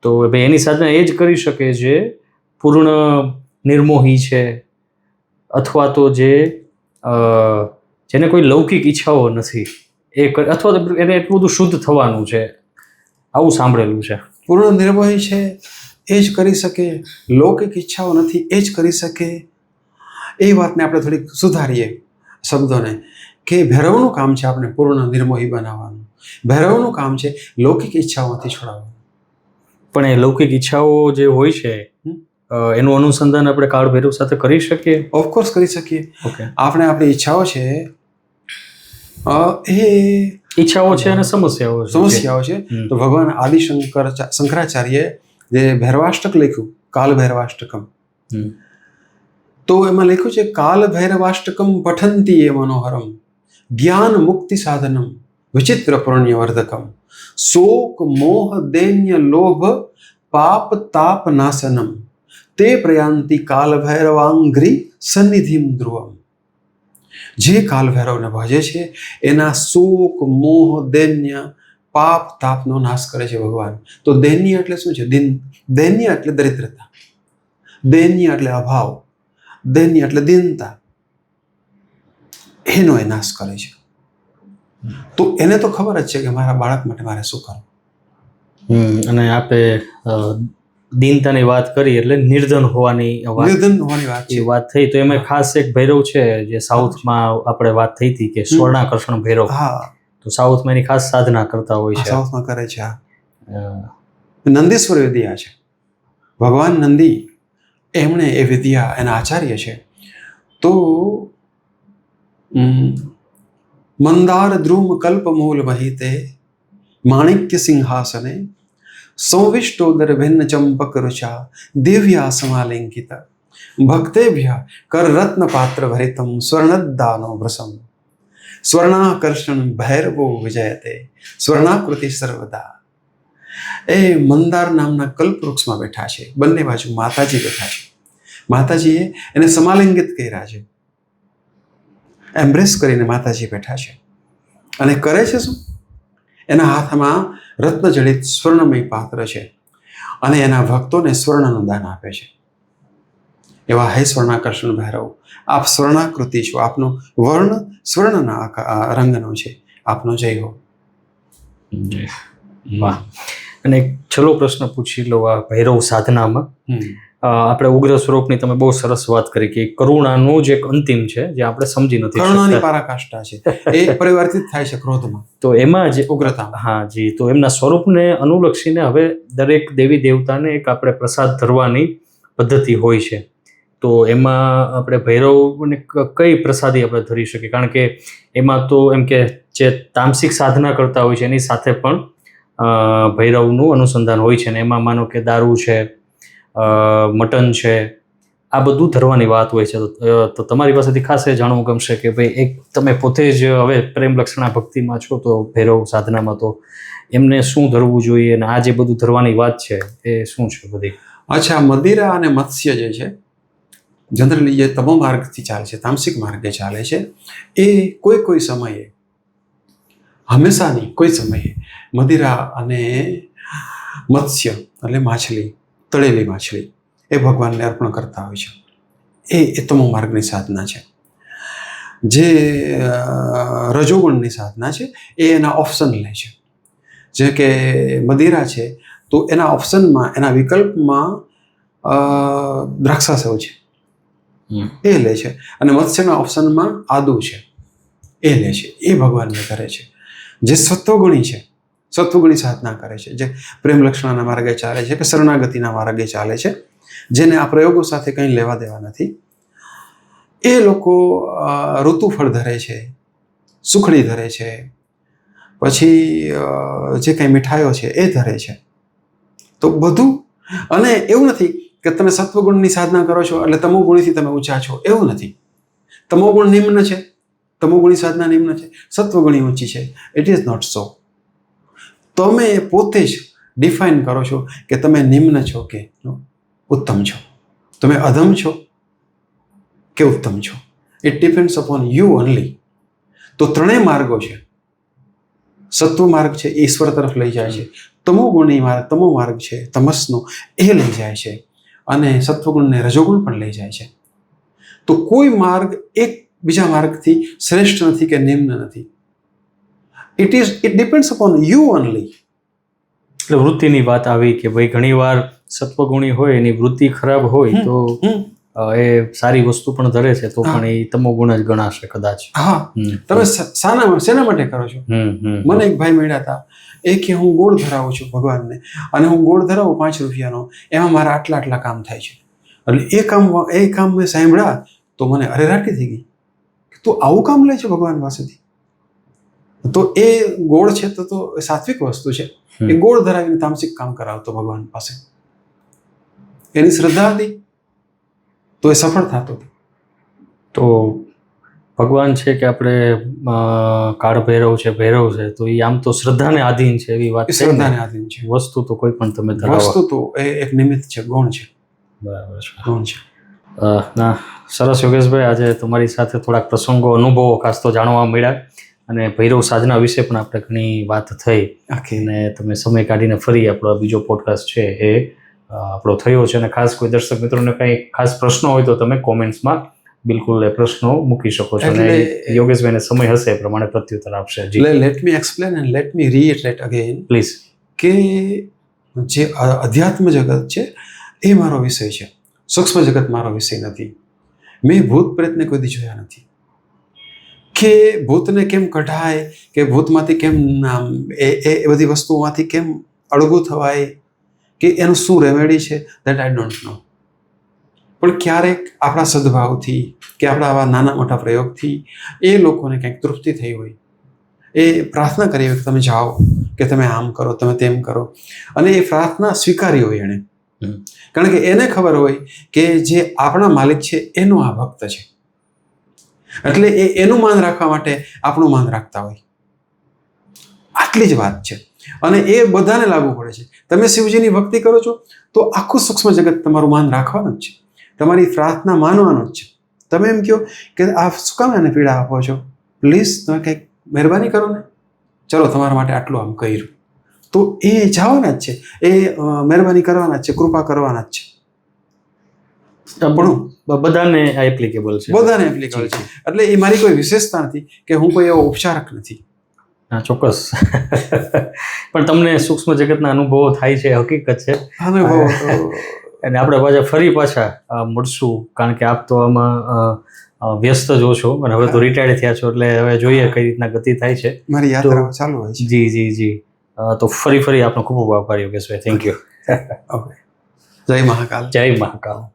તો ભાઈ એની સાધના એ જ કરી શકે જે પૂર્ણ નિર્મોહી છે, અથવા તો જેને કોઈ લૌકિક ઈચ્છાઓ નથી, અથવા તો એને એટલું બધું શુદ્ધ થવાનું છે, આવું સાંભળેલું છે. પૂર્ણ નિર્મોહી છે એ જ કરી શકે, લૌકિક ઈચ્છાઓ નથી એ જ કરી શકે. એ વાતને આપણે થોડીક સુધારીએ શબ્દોને, કે ભૈરવનું કામ છે આપણે પૂર્ણ નિર્મોહી બનાવવાનું, ભૈરવનું કામ છે લૌકિક ઈચ્છાઓમાંથી છોડાવવાનું. પણ એ લૌકિક ઈચ્છાઓ જે હોય છે એનું અનુસંધાન આપણે કાળ ભૈરવ સાથે કરી શકીએ? ઓફકોર્સ કરી શકીએ. આપણે આપણી ઈચ્છાઓ છે એ ઈચ્છાઓ છે અને સમસ્યાઓ છે. તો ભગવાન શંકરાચાર્ય જે ભૈરવાષ્ટક લખ્યું, કાલ ભૈરવાષ્ટકમ, તો એમાં લખ્યું છે કાલ ભૈરવાષ્ટકમ પઠંતી એ મનોહરમ જ્ઞાન મુક્તિ સાધનમ વિચિત્ર પુણ્યવર્ધકમ શોક મોહ દૈન્ય લોભ પાપ તાપ નાશનમ તે પ્રયાંતિ કાલ ભૈરવાંઘ્રી સન્નિધિમ ધ્રુવમ. જે કાલ ભૈરવને ભજે છે એના શોક મોહ દૈન્ય પાપ તાપનો નાશ કરે છે ભગવાન. તો દૈન્ય એટલે શું છે? દૈન્ય એટલે દરિદ્રતા, દૈન્ય એટલે અભાવ, દૈન્ય એટલે દીનતા, એનો એ નાશ કરે છે. તો એને તો ખબર જ છે કે મારા બાળક માટે મારે શું કરવું. અને આપે દીનતાની વાત કરી એટલે નિર્ધન હોવાની વાત થઈ, તો એમાં ખાસ એક ભૈરવ છે જે સાઉથમાં આપણે વાત થઈ હતી કે સ્વર્ણાકર્ષણ ભૈરવ. તો સાઉથમાં એની ખાસ સાધના કરતા હોય છે, સાઉથમાં કરે છે. નંદીશ્વર વિદ્યા છે, ભગવાન નંદી એમણે એ વિદ્યા એના આચાર્ય છે. તો મંદાર દ્રુમ કલ્પ મૂલ વહિતે માણિક્ય સિંહાસને સંવિષ્ટોદર ભિન્ન ચંપક રુચા દિવ્યા સમાલિંકિત ભક્તેભ્ય કર રત્ન પાત્ર ભરિતમ સ્વર્ણદાનો ભ્રસમ સ્વર્ણાકર્ષણ ભૈરવો વિજયતે સ્વર્ણાકૃતિ સર્વદા. એ મંદાર નામના કલ્પવૃક્ષમાં બેઠા છે. બંને બાજુ માતાજી બેઠા છે. માતાજીએ એને સમાલિંગિત કર્યા છે, એમ્બ્રેસ કરીને માતાજી બેઠા છે. અને કરે છે શું? એના હાથમાં રત્નજડિત સ્વર્ણમય પાત્ર છે અને એના ભક્તોને સ્વર્ણનું દાન આપે છે. એવા હે સ્વર્ણાકર્ષણ ભૈરવ, આપ સ્વર્ણાકૃતિ છો, આપનો વર્ણ સ્વર્ણના રંગનો છે. આપનો જય હો. વાહ. અને એક છેલ્લો પ્રશ્ન પૂછી લો આ ભૈરવ સાધનામાં. આપણે ઉગ્ર સ્વરૂપની તમે બહુ સરસ વાત કરી કે કરુણાનું જ એક અંતિમ છે જે આપણે સમજી નથી કરુણાની શકતા. પરાકાષ્ઠા છે, એ પરિવર્તિત થાય છે ક્રોધમાં, તો એમાં જ ઉગ્રતા. હા જી, તો એમના સ્વરૂપને અનુલક્ષીને હવે દરેક દેવી દેવતાને એક આપણે પ્રસાદ ધરવાની પદ્ધતિ હોય છે. તો એમાં આપણે ભૈરવને કઈ પ્રસાદી આપણે ધરી શકીએ? કારણ કે એમાં તો એમ કે જે તામસિક સાધના કરતા હોય છે એની સાથે પણ ભૈરવનું અનુસંધાન હોય છે. ને એમાં માનો કે દારૂ છે, મટન છે, આ બધું ધરવાની વાત હોય છે. તો તમારી પાસેથી ખાસ એ જાણવું ગમશે કે ભાઈ એક તમે પોતે જ હવે પ્રેમ લક્ષણા ભક્તિમાં છો, તો ભૈરવ સાધનામાં તો એમને શું ધરવું જોઈએ અને આ જે બધું ધરવાની વાત છે એ શું છે બધી? અચ્છા, મદિરા અને મત્સ્ય જે છે જનરલી જે તમો માર્ગથી ચાલે છે, તામસિક માર્ગે ચાલે છે, એ કોઈ કોઈ સમયે, હંમેશા નહીં, કોઈ સમયે મદિરા અને મત્સ્ય એટલે માછલી, તળેલી માછલી, એ ભગવાનને અર્પણ કરતા હોય છે. એ તમો માર્ગની સાધના છે. જે રજોગુણની સાધના છે એ એના ઓપ્શન લે છે. જે કે મદિરા છે તો એના ઓપ્શનમાં, એના વિકલ્પમાં દ્રાક્ષાસવ છે, એ લે છે. અને મત્સ્યના ઓપ્શનમાં આદુ છે, એ લે છે. એ ભગવાનને કરે છે. જે સત્વગુણી છે, સત્વગુણી સાધના કરે છે, જે પ્રેમ લક્ષણાના માર્ગે ચાલે છે કે શરણાગતિના માર્ગે ચાલે છે, જેને આ પ્રયોગો સાથે કંઈ લેવા દેવા નથી, એ લોકો ઋતુફળ ધરે છે, સુખડી ધરે છે, પછી જે કંઈ મીઠાઈઓ છે એ ધરે છે. તો બધું. અને એવું નથી કે તમે સત્વગુણની સાધના કરો છો એટલે તમોગુણીથી તમે ઊંચા છો, એવું નથી. તમોગુણ નિમ્ન છે, તમોગુણી સાધના નિમ્ન છે, સત્વગુણી ઊંચી છે. It is not so. તમે પોતે જ ડિફાઇન કરો છો કે તમે નિમ્ન છો કે ઉત્તમ છો, તમે અધમ છો કે ઉત્તમ છો. It depends upon you only. તો ત્રણેય માર્ગો છે. સત્વ માર્ગ છે, ઈશ્વર તરફ લઈ જાય છે. તમોગુણી માર્ગ, તમો માર્ગ છે તમસનો, એ લઈ જાય છે. અને સત્વગુણને રજોગુણ પણ લઈ જાય છે. તો કોઈ માર્ગ એક બીજા માર્ગથી શ્રેષ્ઠ નથી કે નિમ્ન નથી. It depends upon you only. એટલે વૃત્તિની વાત આવી કે ભાઈ ઘણીવાર સત્વગુણી હોય એની વૃત્તિ ખરાબ હોય તો એ સારી વસ્તુ પણ ધરે છે તો પણ એ તમોગુણ જ ગણાશે કદાચ. હા, તમે શેના માટે કરો છો? મને એક ભાઈ મળ્યા હતા, એ કે હું ગોળ ધરાવું છું ભગવાનને, અને હું ગોળ ધરાવું 5 રૂપિયાનો, એમાં મારા આટલા કામ થાય છે. એટલે એ કામ મેં સાંભળ્યા તો મને અરેરાટી થઈ ગઈ. તું આવું કામ લે છે ભગવાન પાસેથી? તો એ ગોળ છે તો સાત્વિક વસ્તુ છે. એ ગોળ ધરાવીને તામસિક કામ કરાવતો ભગવાન પાસે. એની શ્રદ્ધા હતી તો એ સફળ થતો હતો. તો ભગવાન છે કે આપણે કાળ ભૈરવ છે, ભૈરવ છે, તો એ આમ તો શ્રદ્ધાને આધીન છે એવી વાત. શ્રદ્ધાને આધીન છે. વસ્તુ તો કોઈ પણ તમે ધરાવો. વસ્તુ તો એ એક નિમિત્ત છે, ગૌણ છે. બરાબર છે, ગૌણ છે. ના, સરસ યોગેશભાઈ, આજે તમારી સાથે થોડાક પ્રસંગો, અનુભવો ખાસ તો જાણવા મળ્યા અને ભૈરવ સાધના વિશે પણ આપણે ઘણી વાત થઈ. અને તમે સમય કાઢીને ફરી આપણો બીજો પોડકાસ્ટ છે એ આપણો થયો છે. અને ખાસ કોઈ દર્શક મિત્રોને કંઈ ખાસ પ્રશ્નો હોય તો તમે કોમેન્ટ્સમાં બિલકુલ એ પ્રશ્નો મૂકી શકો છો અને યોગેશભાઈને સમય હશે એ પ્રમાણે પ્રત્યુત્તર આપશે. જી, let me explain and let me reiterate again please. કે જે અધ્યાત્મ જગત છે એ મારો વિષય છે, સૂક્ષ્મ જગત મારો વિષય નથી. મેં ભૂત પ્રેતને કોઈ દી જોયા નથી કે ભૂતને કેમ કઢાય, કે ભૂતમાંથી કેમ એ બધી વસ્તુઓમાંથી કેમ અળગું થવાય, કે એનું શું રેમેડી છે, દેટ આઈ ડોન્ટ નો. પણ ક્યારેક આપણા સદભાવથી કે આપણા આવા નાના મોટા પ્રયોગથી એ લોકોને કંઈક તૃપ્તિ થઈ હોય, એ પ્રાર્થના કરી હોય કે તમે જાઓ, કે તમે આમ કરો, તમે તેમ કરો, અને એ પ્રાર્થના સ્વીકારી હોય એણે. કારણ કે એને ખબર હોય કે જે આપણા માલિક છે એનો આ ભક્ત છે, એટલે એ એનું માન રાખવા માટે આપણું માન રાખતા હોય. આટલી જ વાત છે. અને એ બધાને લાગુ પડે છે. તમે શિવજીની ભક્તિ કરો છો તો આખું સૂક્ષ્મ જગત તમારું માન રાખવાનું જ છે, તમારી પ્રાર્થના માનવાનું જ છે. તમે એમ કહો કે આ શું કામ એને પીડા આપો છો, પ્લીઝ તમે કંઈક મહેરબાની કરો ને, ચલો તમારા માટે આટલું આમ કર્યું, તો એ જવાના જ છે, એ મહેરબાની કરવાના જ છે, કૃપા કરવાના જ છે. પણ બધાને એપ્લિકેબલ છે, બધાને એપ્લિકેબલ છે. એટલે એ મારી કોઈ વિશેષતા નથી કે હું કોઈ એવો ઉપચારક નથી. હા, ચોક્કસ. પણ તમને સૂક્ષ્મ જગતના અનુભવો થાય છે, હકીકત છે. અનુભવો અને આપણે ફરી પાછા મળશું, કારણ કે આપ તો આમાં વ્યસ્ત જો છો અને હવે તો રિટાયર્ડ થયા છો, એટલે હવે જોઈએ કઈ રીતના ગતિ થાય છે. મારી યાત્રા ચાલુ હોય છે. જી. તો ફરી આપનો ખૂબ ખૂબ આભાર યોગેશભાઈ. Thank you. જય મહાકાલ. જય મહાકાલ.